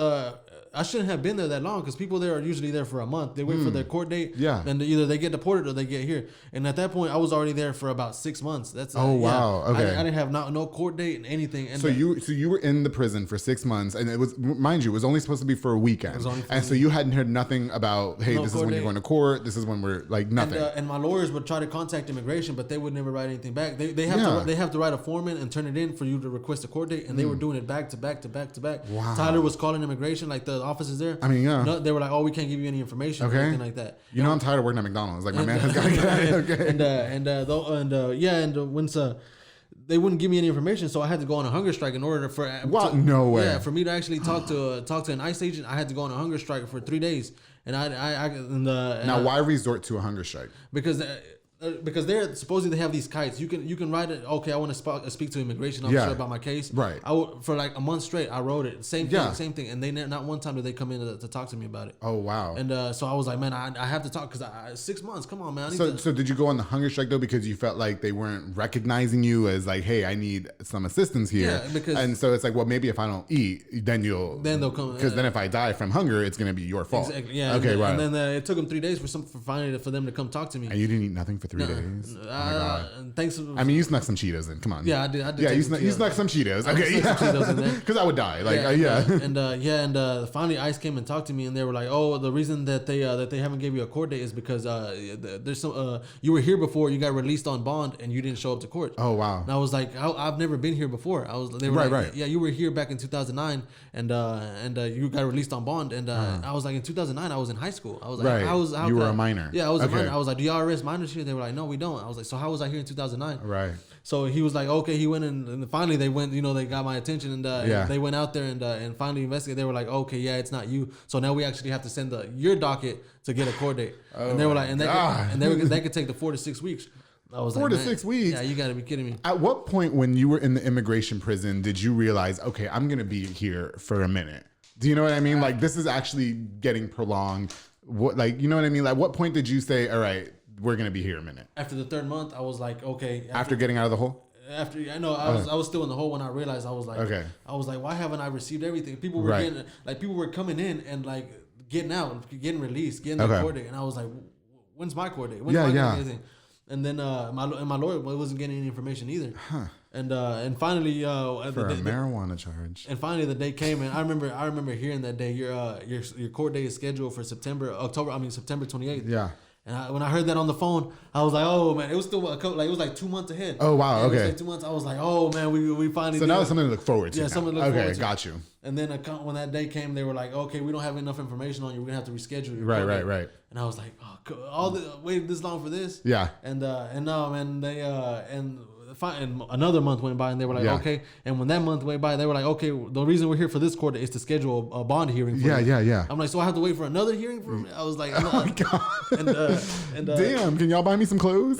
I shouldn't have been there that long because people there are usually there for a month. They wait for their court date. Yeah. And either they get deported or they get here. And at that point, I was already there for about 6 months. That's wow. Okay. I didn't have no court date and anything. And so you were in the prison for 6 months, and it was, mind you, it was only supposed to be for a weekend. So you hadn't heard nothing about, hey, this is when you're going to court. This is when we're like nothing. And my lawyers would try to contact immigration, but they would never write anything back. They have to write a form in and turn it in for you to request a court date, and they were doing it back to back to back to back. Wow. Tyler was calling immigration, like the offices there. I mean, yeah. No, they were like, "Oh, we can't give you any information," or anything like that. You know, I'm tired of working at McDonald's. Like my man has got to get out. Okay. They wouldn't give me any information, so I had to go on a hunger strike in order for. No way. Yeah, for me to actually talk to an ICE agent, I had to go on a hunger strike for 3 days, Now, why resort to a hunger strike? Because they're supposedly they have these kites. You can write it. Okay, I want to speak to immigration officer about my case. Right. For like a month straight, I wrote it. Same thing. And they not one time did they come in to talk to me about it. Oh wow. And so I was like, man, I have to talk because 6 months. Come on, man. So did you go on the hunger strike though because you felt like they weren't recognizing you as like, hey, I need some assistance here. Yeah, and so it's like, well, maybe if I don't eat, then they'll come. Because then if I die from hunger, it's gonna be your fault. Exactly. Yeah. Okay. Right. And then it took them 3 days for them to come talk to me. And you didn't eat nothing for 3 days. Oh my God. Thanks. I mean, you snuck some Cheetos in. Come on. Yeah, I did. Yeah, you snuck some Cheetos. Okay, yeah. Because I would die. Like, And finally, ICE came and talked to me, and they were like, "Oh, the reason that they haven't gave you a court date is because there's some you were here before, you got released on bond, and you didn't show up to court." Oh wow. And I was like, I've never been here before. They were like, yeah, you were here back in 2009, and you got released on bond, and I was like, in 2009, I was in high school. I was like, how you were a minor. Yeah, I was a minor. I was like, do y'all arrest minors here? They were like, no, we don't. I was like, so how was I here in 2009? Right. So he was like, okay. He went and finally they went. They got my attention and they went out there and finally investigated. They were like, okay, yeah, it's not you. So now we actually have to send your docket to get a court date. And they were like, they could take the 4 to 6 weeks. I was 4 to 6 weeks. Yeah, you got to be kidding me. At what point when you were in the immigration prison did you realize, okay, I'm gonna be here for a minute? Do you know what I mean? Like this is actually getting prolonged. What, like, you know what I mean? Like, what point did you say, all right, we're gonna be here a minute? After the 3rd month, I was like, okay. After getting out of the hole? I was still in the hole when I realized I was like, why haven't I received everything? People were coming in and like getting out, getting released, getting their court date, and I was like, when's my court date? When's my anything? And then my lawyer wasn't getting any information either. Huh. And finally, for a marijuana charge. And finally, the day came, and I remember hearing that day your court date is scheduled for September 28th. Yeah. And when I heard that on the phone, I was like, oh man, it was still it was like 2 months ahead. Oh wow, okay. It was like 2 months. I was like, oh man, we finally. So now it's something to look forward to. Yeah, something to look forward to. Okay, got you. And then when that day came, they were like, okay, we don't have enough information on you. We're gonna have to reschedule you. Right. And I was like, oh, waited this long for this? Yeah. And no, man, they and another month went by and they were like, okay. And when that month went by, they were like, okay, the reason we're here for this court is to schedule a bond hearing for you. Yeah. I'm like, so I have to wait for another hearing for me? I was like, no. Oh my God. And damn, can y'all buy me some clothes?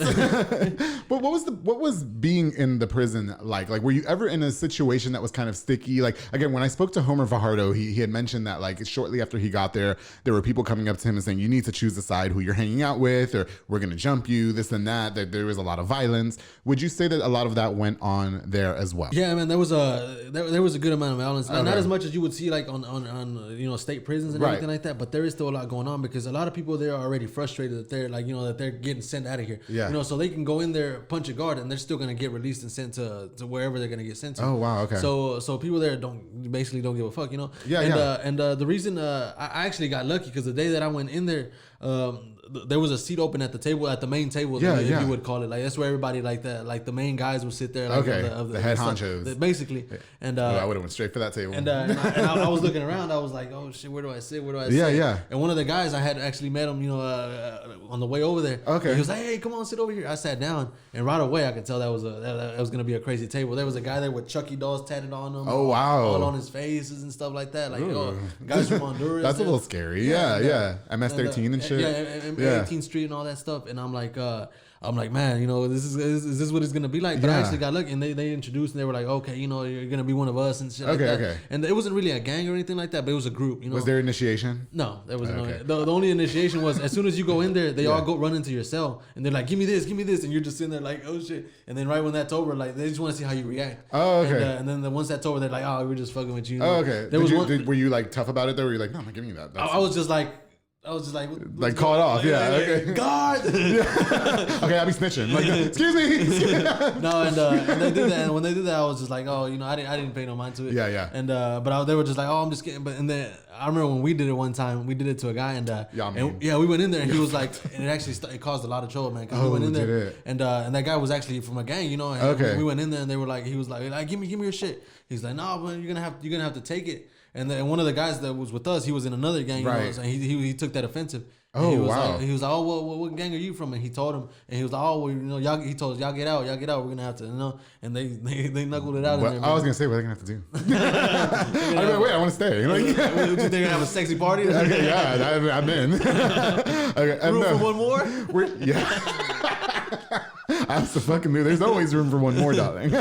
But what was being in the prison like? Like, were you ever in a situation that was kind of sticky? Like, again, when I spoke to Homer Fajardo, he had mentioned that like shortly after he got there were people coming up to him and saying, you need to choose a side who you're hanging out with, or we're going to jump you, this and that there was a lot of violence. Would you say that a lot of that went on there as well? Yeah, man, there was a good amount of violence. Okay. Not as much as you would see like on state prisons and everything like that, but there is still a lot going on because a lot of people there are already frustrated that they're like, that they're getting sent out of here. Yeah. So they can go in there, punch a guard, and they're still gonna get released and sent to wherever they're gonna get sent to. Oh wow, okay. So people there don't give a fuck, Yeah. And the reason I actually got lucky because the day that I went in there, there was a seat open at the main table. If you would call it, like that's where everybody like the main guys would sit there. Like, the head honchos, basically. And I would have went straight for that table. And I was looking around. I was like, oh shit, where do I sit? Yeah. And one of the guys I had actually met him, on the way over there. Okay. He was like, hey, come on, sit over here. I sat down, and right away I could tell that was gonna be a crazy table. There was a guy there with Chucky dolls tatted on him. Oh wow. All on his faces and stuff like that. Like, guys from Honduras. That's a little scary. Yeah. MS-13 and shit. Yeah, 18th Street and all that stuff. And I'm like, I'm like, man, you know, is this what it's gonna be like? But I actually got lucky, and they introduced, and they were like, okay, you know, you're gonna be one of us and shit like that. Okay. And it wasn't really a gang or anything like that, but it was a group. You know, was there initiation? No, there wasn't. Okay. The only initiation was as soon as you go in there, they all go run into your cell, and they're like, give me this, and you're just sitting there like, oh shit. And then right when that's over, like they just want to see how you react. Oh, okay. And then once that's over, they're like, oh, we're just fucking with you. Oh, okay. Were you like tough about it though? Were you like, no, I'm not giving you that? I was just like. Call it off, yeah. Okay. Guard. Okay, I'll be snitching. Like, excuse me. No, and they did that. And when they did that, I was just like, oh, you know, I didn't pay no mind to it. Yeah. And they were just like, oh, I'm just kidding. But and then I remember when we did it one time, we did it to a guy, and we went in there, and he was like, and it actually it caused a lot of trouble, man. Because we went in there, and that guy was actually from a gang, you know. And we went in there, and they were like, he was like, give me your shit. He's like, no, man, you're gonna have to take it. And one of the guys that was with us, he was in another gang, you know, and he took that offensive. Oh, he was wow. Like, he was like, oh, well, what gang are you from? And he told him, and he was like, oh, well, you know, he told us, y'all get out, we're gonna have to, you know. And they knuckled it out. Well, in there, I was gonna say, what are they gonna have to do? I want to stay. You know, you think they're gonna have a sexy party? Okay, yeah, I'm in. Okay, room for one more? Absolutely. There's always room for one more, darling.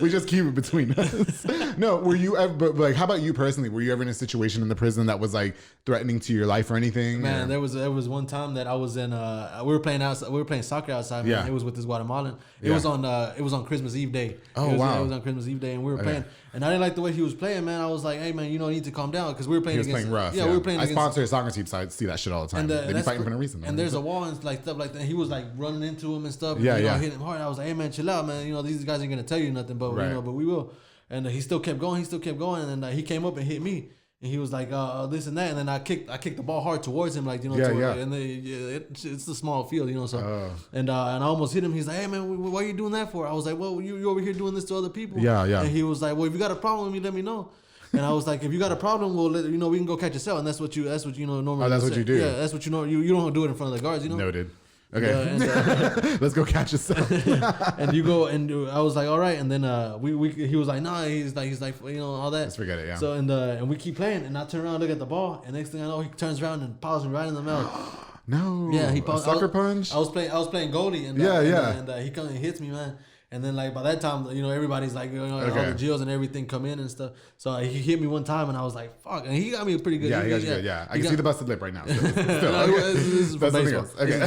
We just keep it between us. No, were you ever, but like, how about you personally? Were you ever in a situation in the prison that was like threatening to your life or anything? Man, there was one time that I was in, we were playing soccer outside, man. It was with this Guatemalan. It was on Christmas Eve day. Wow. It was on Christmas Eve day, and we were playing. And I didn't like the way he was playing, man. I was like, hey, man, you know, you need to calm down, because we were playing against. He was playing rough. Yeah, we were playing against. I sponsor a soccer team, so I see that shit all the time. They be fighting for no reason. And there's a wall and like stuff like that. He was like running into him and stuff. Yeah, and, hitting him hard. I was like, hey, man, chill out, man. You know, these guys ain't gonna tell you nothing, but you know, but we will. And he still kept going. And then he came up and hit me. And he was like, this and that. And then I kicked the ball hard towards him, like, you know. And it's a small field, you know. So and I almost hit him. He's like, hey, man, why are you doing that for? I was like, well, you over here doing this to other people. Yeah. And he was like, well, if you got a problem with me, let me know. And I was like, if you got a problem, well, we can go catch a cell. And that's what you know normally. Oh, that's what you do. Yeah, that's what you know. You don't do it in front of the guards, you know. Noted. Okay, let's go catch a cell. And you go, and I was like, all right. And then he was like, nah, he's like, you know, all that. Let's forget it, yeah. So and we keep playing, and I turn around, look at the ball, and next thing I know, he turns around and paws me right in the mouth. No. Yeah, he paused. Sucker punch. I was playing goalie, and and he comes and hits me, man. And then like by that time, you know, everybody's like, you know, all the jails and everything come in and stuff. So he hit me one time, and I was like, fuck. And he got me a pretty good. Yeah, he got you good. Yeah, I can see the busted lip right now. This is for baseball. Okay.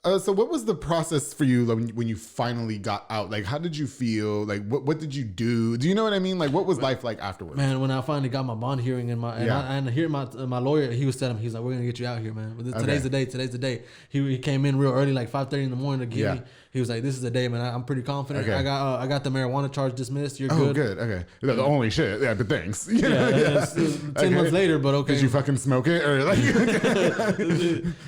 And so what was the process for you when you finally got out? Like, how did you feel? Like, what did you do? Do you know what I mean? Like, what was life like afterwards? Man, when I finally got my bond hearing and I hear my lawyer, he was telling me, he's like, we're gonna get you out here, man. Today's the day. He came in real early, like 5:30 in the morning to get me. He was like, this is the day, man. I'm pretty confident. Okay. I got the marijuana charge dismissed. You're good. Oh, good. Okay. The only shit. Yeah, but thanks. It was 10 months later, but okay. Did you fucking smoke it? Or like?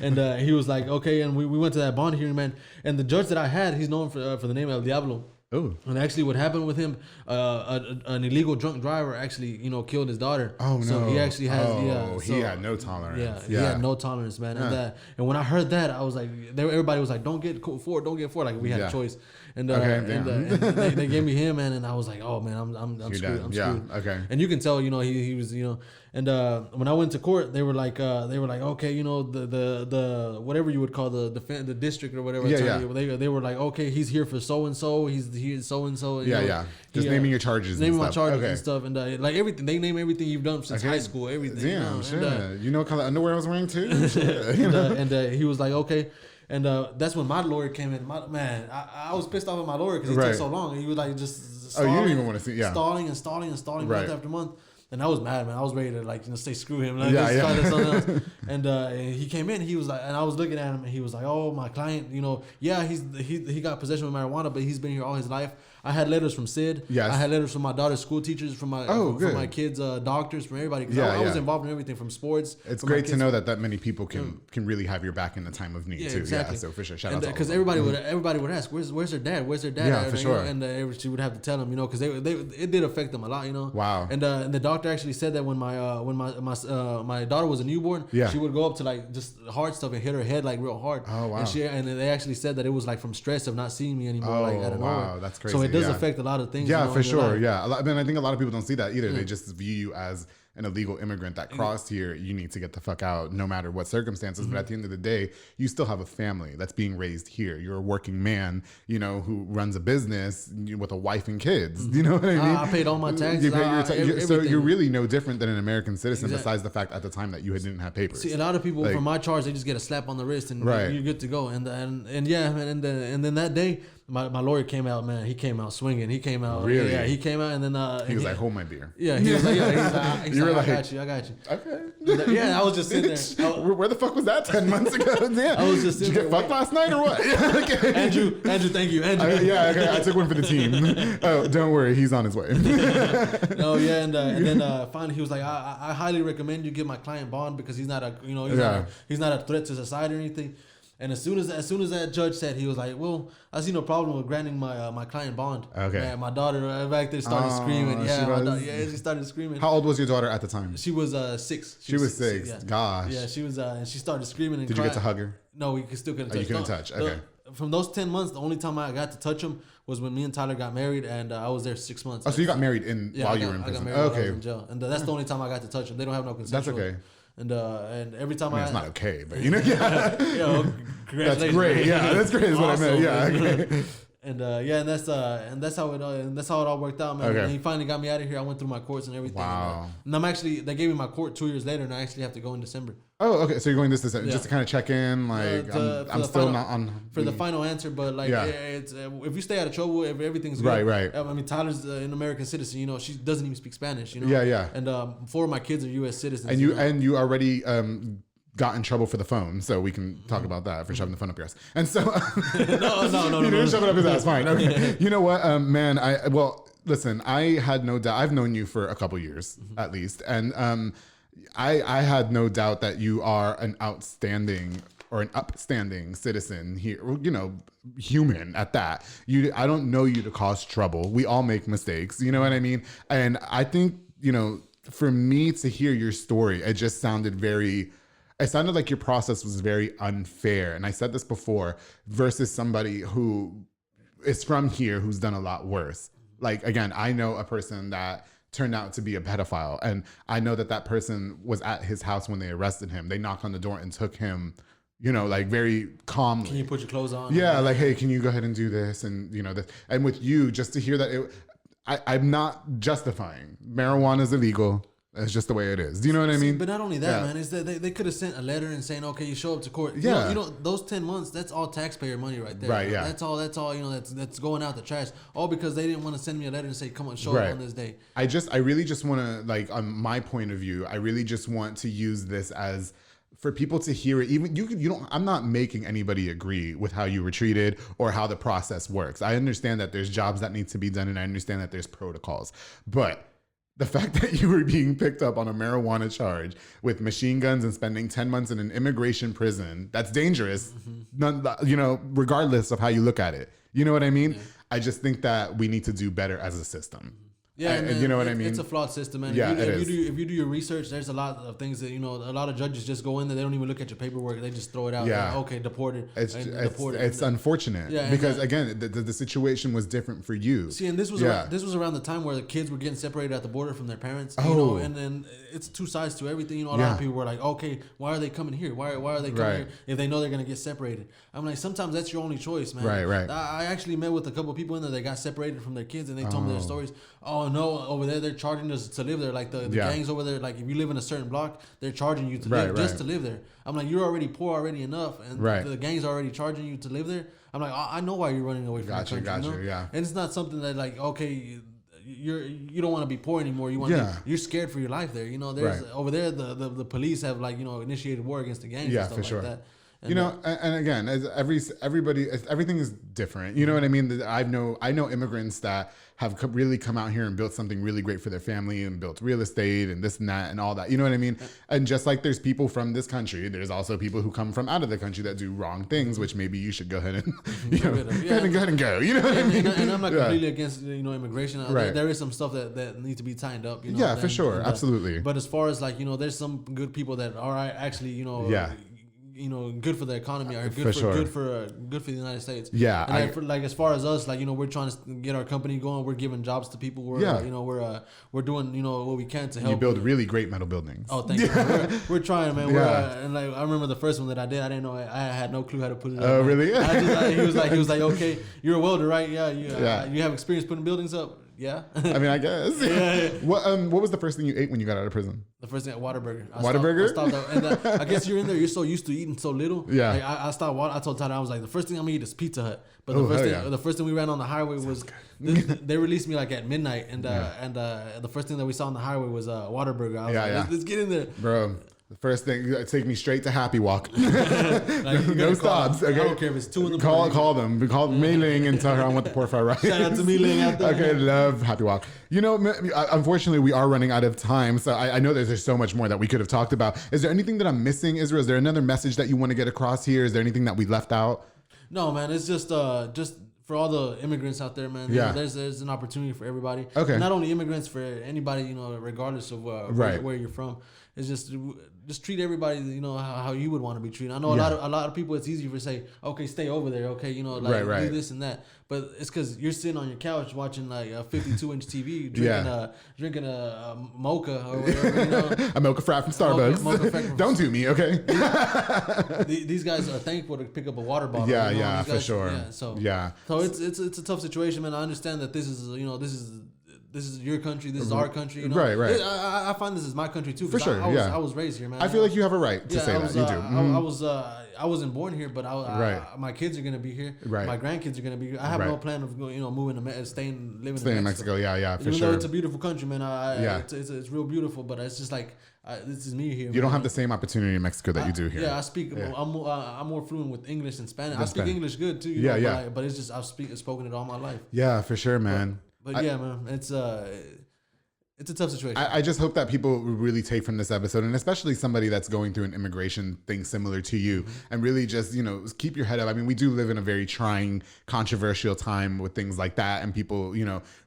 And he was like, okay. And we went to that bond hearing, man. And the judge that I had, he's known for the name El Diablo. Oh. And actually what happened with him, an illegal drunk driver actually, you know, killed his daughter. Oh, no. So he actually has, he had no tolerance. Yeah, he had no tolerance, man. And when I heard that, I was like, everybody was like, don't get forward. Like we had a choice. And, they gave me him, man. And I was like, oh, man, I'm screwed. I'm screwed. Okay. And you can tell, you know, he was, you know, and when I went to court, they were like, okay, you know, the whatever you would call the district or whatever. They were like, okay, he's here for so and so. He's so and so. Just naming your charges. Naming my charges and stuff, and like everything. They name everything you've done since high school. Everything. Damn, shit. You know what color underwear I was wearing too? and he was like, okay. And that's when my lawyer came in. I was pissed off at my lawyer because he took so long. He was like just stalling, you didn't even want to see, stalling month after month. And I was mad, man. I was ready to say screw him. Like, something else. And he came in. He was like, and I was looking at him, and he was like, oh, my client, you know, he got possession of marijuana, but he's been here all his life. I had letters from Sid. Yes. I had letters from my daughter's school teachers, from my kids' doctors, from everybody. I was involved in everything from sports. It's great to know that many people can really have your back in the time of need too. Exactly. Yeah, so for sure. Shout out to because everybody would ask, where's their dad? Where's their dad? Yeah, for sure. And she would have to tell them, you know, because it did affect them a lot, you know. Wow. And the doctor actually said that when my daughter was a newborn, she would go up to like just hard stuff and hit her head like real hard. Oh wow. And they actually said that it was like from stress of not seeing me anymore. Like out of nowhere. Wow, that's crazy. So it does affect a lot of things. Yeah, for sure. Yeah, I mean, I think a lot of people don't see that either. They just view you as an illegal immigrant that crossed here, you need to get the fuck out no matter what circumstances. But at the end of the day, you still have a family that's being raised here. You're a working man, you know, who runs a business with a wife and kids. You know what I mean? I paid all my taxes. So you're really no different than an American citizen, besides the fact at the time that you didn't have papers. See, a lot of people for my charge, they just get a slap on the wrist and you're good to go. And yeah, man. And then that day, my lawyer came out, man. He came out swinging. He came out. Really? Yeah, he came out and then he was like, "Hold my beer." Yeah, he was like, he's like, I got you. Okay. Yeah, I was just sitting there. Where the fuck was that 10 months ago? Yeah. I was just sitting there. Did you get fucked last night or what? Okay. Andrew, thank you, Andrew. Okay. I took one for the team. Oh, don't worry, he's on his way. No, yeah, and then finally he was like, I highly recommend you give my client bond because he's not a he's not a threat to society or anything. And as soon as that judge said, he was like, "Well, I see no problem with granting my client bond." Okay. Man, my daughter back there started screaming. Yeah, she started screaming. How old was your daughter at the time? She was 6. She was 6. Yeah. Gosh. Yeah, she was. And she started screaming and Did crying. you get to hug her? No, we still couldn't touch. You couldn't touch. Okay. From those 10 months, the only time I got to touch him was when me and Tyler got married, and I was there 6 months. Oh, so you got married while you were in prison? I got married while I was in jail, and that's the only time I got to touch him. They don't have no consent. That's okay. And every time it's not okay, but you know, congratulations. That's great. Yeah, that's great. Is what I meant. Yeah. Okay. And and that's how it all worked out, man. Okay. And he finally got me out of here. I went through my courts and everything. Wow. And they gave me my court 2 years later, and I actually have to go in December. Oh, okay. So you're going this December just to kind of check in, like I'm still not on for the final answer, but like it's if you stay out of trouble, if everything's good, right. I mean, Tyler's an American citizen. You know, she doesn't even speak Spanish. You know. Yeah. And 4 of my kids are U.S. citizens. And you already got in trouble for the phone, so we can talk about that for shoving the phone up your ass. And so no, you didn't shove it up his ass. Fine. Okay. You know what, man? Listen. I had no doubt. I've known you for a couple years at least, and I had no doubt that you are an outstanding or an upstanding citizen here. You know, human at that. I don't know you to cause trouble. We all make mistakes. You know what I mean? And I think, you know, for me to hear your story, it just sounded like your process was very unfair. And I said this before, versus somebody who is from here who's done a lot worse. Like, again, I know a person that turned out to be a pedophile. And I know that person was at his house when they arrested him. They knocked on the door and took him, you know, like very calmly. Can you put your clothes on? Yeah, like, hey, can you go ahead and do this? And, you know, and with you, just to hear that, I'm not justifying. Marijuana is illegal. It's just the way it is. Do you know what I mean? But not only that, man, is that they could have sent a letter and saying, okay, you show up to court. Yeah. You know, those 10 months, that's all taxpayer money right there. Right, yeah. That's all, you know, that's going out the trash. All because they didn't want to send me a letter and say, come on, show up on this day. I really just want to, like, on my point of view, I really just want to use this as for people to hear it. Even you don't, I'm not making anybody agree with how you were treated or how the process works. I understand that there's jobs that need to be done and I understand that there's protocols, but the fact that you were being picked up on a marijuana charge with machine guns and spending 10 months in an immigration prison, that's dangerous, you know, regardless of how you look at it. You know what I mean? Yeah. I just think that we need to do better as a system. Yeah, and you know what I mean? It's a flawed system, man. Yeah, if you do your research, there's a lot of things that, you know, a lot of judges just go in there, they don't even look at your paperwork, they just throw it out. Yeah. Like, okay, deported. It's unfortunate because again, the situation was different for you. See, and this was around the time where the kids were getting separated at the border from their parents. You know, and then it's two sides to everything. You know, a lot of people were like, okay, why are they coming here? Why are they coming here if they know they're gonna get separated? I'm like, sometimes that's your only choice, man. Right. I actually met with a couple of people in there that got separated from their kids, and they told me their stories. Oh no, over there they're charging us to live there. Like the gangs over there, like if you live in a certain block, they're charging you to live just to live there. I'm like, you're already poor already enough, and the gangs are already charging you to live there. I'm like, I know why you're running away from the country. You know? Yeah. And it's not something that like, okay, you don't want to be poor anymore. You want you're scared for your life there. You know, there's over there the police have like, you know, initiated war against the gangs and stuff like that. And you know, and again, as everything is different. You know what I mean? I know immigrants that have really come out here and built something really great for their family and built real estate and this and that and all that. You know what I mean? And just like there's people from this country, there's also people who come from out of the country that do wrong things, which maybe you should go ahead and go ahead and go. You know what I mean? And I'm not completely against, you know, immigration. There is some stuff that needs to be tightened up. You know, for sure, absolutely. But as far as like, you know, there's some good people that are actually, you know, good for the economy or good for the United States. Yeah, and as far as us, we're trying to get our company going. We're giving jobs to people. We're doing what we can to help. You build really great metal buildings. Oh, thank you. We're trying, man. And I remember the first one that I did. I didn't know. I had no clue how to put it up. Oh, really? He was like, okay, you're a welder, right? Yeah. You have experience putting buildings up. Yeah. I mean, I guess. Yeah. What was the first thing you ate when you got out of prison? The first thing, Whataburger. Whataburger? I stopped, and I guess you're in there. You're so used to eating so little. Yeah. Like, I stopped. I told Tyler, I was like, the first thing I'm gonna eat is Pizza Hut. But the first thing we ran on the highway was they released me like at midnight, and the first thing that we saw on the highway was Whataburger. I was like, let's get in there, bro. The first thing, take me straight to Happy Walk. No stops. Okay. I don't care if it's 2 in the morning. Call them. Call Mei Ling and tell her I want the pork fried rice. Shout out to Mei Ling out there. Okay, love Happy Walk. Unfortunately, we are running out of time, so I know there's so much more that we could have talked about. Is there anything that I'm missing, Israel? Is there another message that you want to get across here? Is there anything that we left out? No, man. It's just for all the immigrants out there, man. Yeah. There's an opportunity for everybody. Okay. And not only immigrants, for anybody, regardless of where you're from. It's just treat everybody, how you would want to be treated. I know a lot of people, it's easier to say, okay, stay over there, okay, do this and that. But it's because you're sitting on your couch watching like a 52-inch TV, drinking a mocha or whatever, a mocha frat from Starbucks. Mocha Don't do me, okay? These guys are thankful to pick up a water bottle. Yeah, for sure. Yeah, so it's a tough situation, man. I understand that this is your country. This is our country. Right. I find this is my country too. For sure. I was raised here, man. I feel like you have a right to say that. You do. I wasn't born here, but my kids are gonna be here. Right. My grandkids are gonna be here. I have no plan of moving to staying in Mexico. Yeah, for Even sure. though it's a beautiful country, man. It's real beautiful, but it's just like this is me here. You don't have the same opportunity in Mexico that you do here. Yeah, I speak. Yeah. I'm more fluent with English and Spanish. I speak English good too. But it's just I've spoken it all my life. Yeah, for sure, man. But man, it's a tough situation. I just hope that people really take from this episode, and especially somebody that's going through an immigration thing similar to you, and really just, keep your head up. I mean, we do live in a very trying, controversial time with things like that, and people,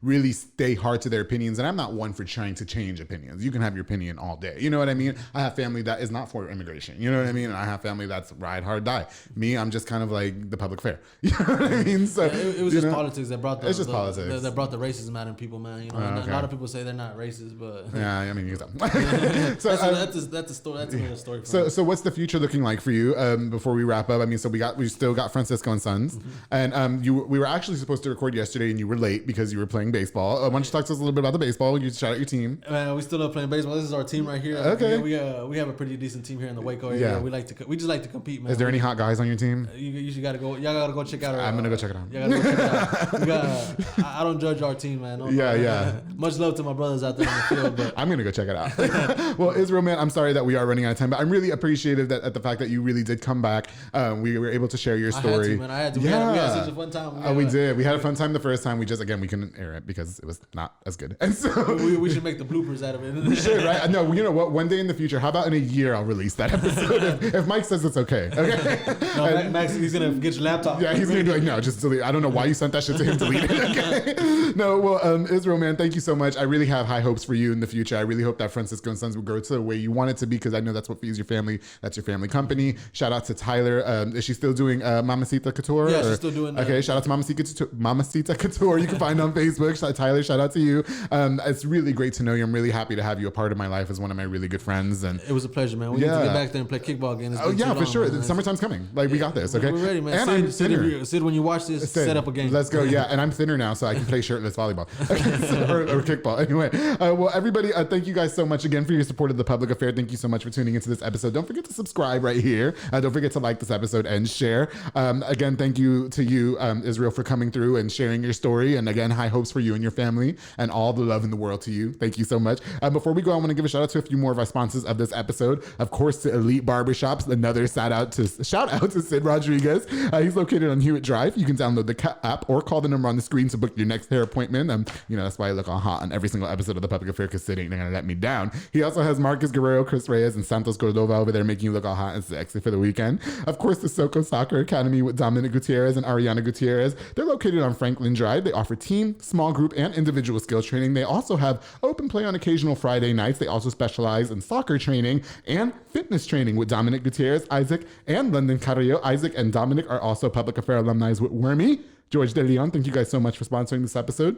really stay hard to their opinions. And I'm not one for trying to change opinions. You can have your opinion all day. You know what I mean? I have family that is not for immigration. You know what I mean? And I have family that's ride hard, die. Me, I'm just kind of like the public fair. You know what I mean? So it was just politics that brought politics that brought the racism out in people, man. A lot of people say they're not racist, but yeah, I mean, so that's a story. That's another story. So what's the future looking like for you? Before we wrap up, I mean, so we still got Francisco and Sons, and we were actually supposed to record yesterday, and you were late because you were playing baseball. Why don't you talk to us a little bit about the baseball? You shout out your team. We still love playing baseball. This is our team right here. Okay, we have a pretty decent team here in the Waco area. Yeah. We just like to compete, man. Is there any hot guys on your team? You gotta go. Y'all gotta go check out. I'm gonna go check it out. Y'all gotta go check it out. I don't judge our team, man. Much love to my brothers out there in the field, but I'm gonna go check it out. Well, Israel, man, I'm sorry that we are running out of time, but I'm really appreciative at the fact that you really did come back. We were able to share your story. I had to. We had such a fun time. We did. We had a fun time the first time. We couldn't air it because it was not as good. And so we should make the bloopers out of it. We should, right? No, you know what? One day in the future, how about in a year I'll release that episode if Mike says it's okay. Okay. No, Max, he's gonna get your laptop. Yeah, he's gonna be like, no, just delete. I don't know why you sent that shit to him. Delete it. Okay. No, well, Israel, man, thank you so much. I really have high hopes for you in the future. I really hope that Francisco and Sons will grow to the way you want it to be, because I know that's what feeds your family. That's your family company. Shout out to Tyler. Is she still doing Mamacita Couture? Yeah, she's still doing. Okay, shout out to Mamacita Couture. You can find on Facebook. Tyler, shout out to you. It's really great to know you. I'm really happy to have you a part of my life as one of my really good friends. And it was a pleasure, man. We need to get back there and play kickball again. For sure. The summertime's coming. Like, we got this. Okay, we're ready, man. And Sid, when you watch this, set up a game. Let's go. Yeah, and I'm thinner now, so I can play shirtless volleyball or kickball. Anyway, well, everybody, thank you guys so much again for your support of The Public Affair. Thank you so much for tuning into this episode. Don't forget to subscribe right here. Don't forget to like this episode and share. Again, thank you to you, Israel, for coming through and sharing your story. And again, high hopes for you and your family, and all the love in the world to you. Thank you so much. Before we go, I want to give a shout out to a few more of our sponsors of this episode. Of course, to Elite Barbershops. Another shout out to Sid Rodriguez. He's located on Hewitt Drive. You can download the app or call the number on the screen to book your next hair appointment. That's why I look all hot on every single episode. episode of The Public Affair because Sid ain't going to let me down. He also has Marcus Guerrero, Chris Reyes, and Santos Cordova over there making you look all hot and sexy for the weekend. Of course, the Soko Soccer Academy with Dominic Gutierrez and Ariana Gutierrez. They're located on Franklin Drive. They offer team, small group, and individual skills training. They also have open play on occasional Friday nights. They also specialize in soccer training and fitness training with Dominic Gutierrez, Isaac, and London Carrillo. Isaac and Dominic are also Public Affair alumni with Wormy. George De Leon, thank you guys so much for sponsoring this episode.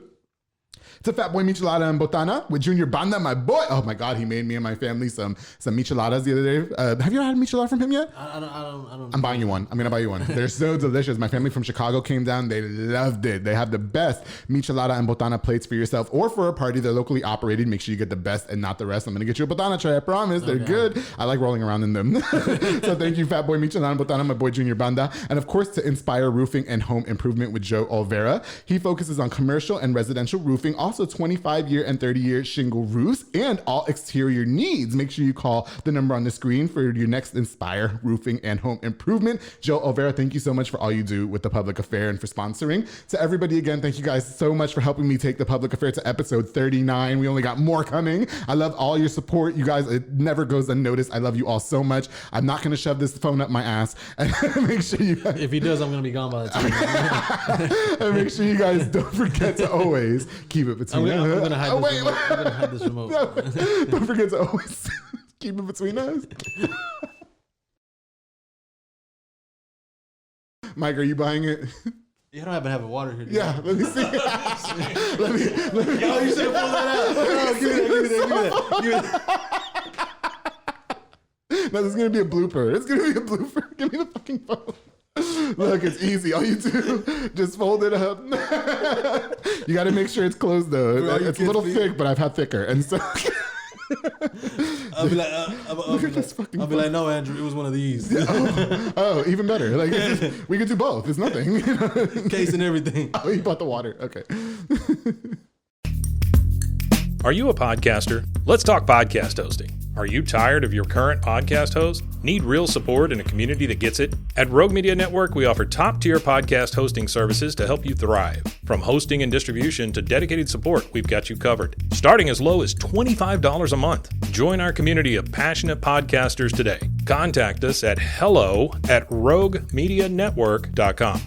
To Fatboy Michelada and Botana with Junior Banda, my boy. Oh my God, he made me and my family some micheladas the other day. Have you ever had a michelada from him yet? I don't. I'm buying you one. I'm gonna buy you one. They're so delicious. My family from Chicago came down. They loved it. They have the best michelada and botana plates for yourself or for a party. They're locally operated. Make sure you get the best and not the rest. I'm gonna get you a botana tray. I promise. They're good. I like rolling around in them. So thank you, Fatboy Michelada and Botana, my boy Junior Banda, and of course to Inspire Roofing and Home Improvement with Joe Olvera. He focuses on commercial and residential roofing, also 25-year and 30-year shingle roofs, and all exterior needs. Make sure you call the number on the screen for your next Inspire Roofing and Home Improvement. Joe Olvera, thank you so much for all you do with The Public Affair and for sponsoring. To everybody again, thank you guys so much for helping me take The Public Affair to episode 39. We only got more coming. I love all your support. You guys, it never goes unnoticed. I love you all so much. I'm not going to shove this phone up my ass. And make sure you guys... If he does, I'm going to be gone by the time. And make sure you guys don't forget to always keep it between us. I'm going to hide this remote. No, don't forget to always keep it between us. Mike, are you buying it? You don't happen to have a water here. Yeah, let me see. let me. Yo, you should have pulled that out. No, give me that. No, this is going to be a blooper. It's going to be a blooper. Give me the fucking phone. Look, it's easy. All you do, just fold it up. You got to make sure it's closed, though. Bro, it's a little thick, but I've had thicker. And so... I'll be like, no, Andrew, it was one of these. Oh, even better. Like we could do both. It's nothing. Case and everything. Oh, you bought the water. Okay. Are you a podcaster? Let's talk podcast hosting. Are you tired of your current podcast host? Need real support in a community that gets it? At Rogue Media Network, we offer top-tier podcast hosting services to help you thrive. From hosting and distribution to dedicated support, we've got you covered. Starting as low as $25 a month. Join our community of passionate podcasters today. Contact us at hello@roguemedianetwork.com.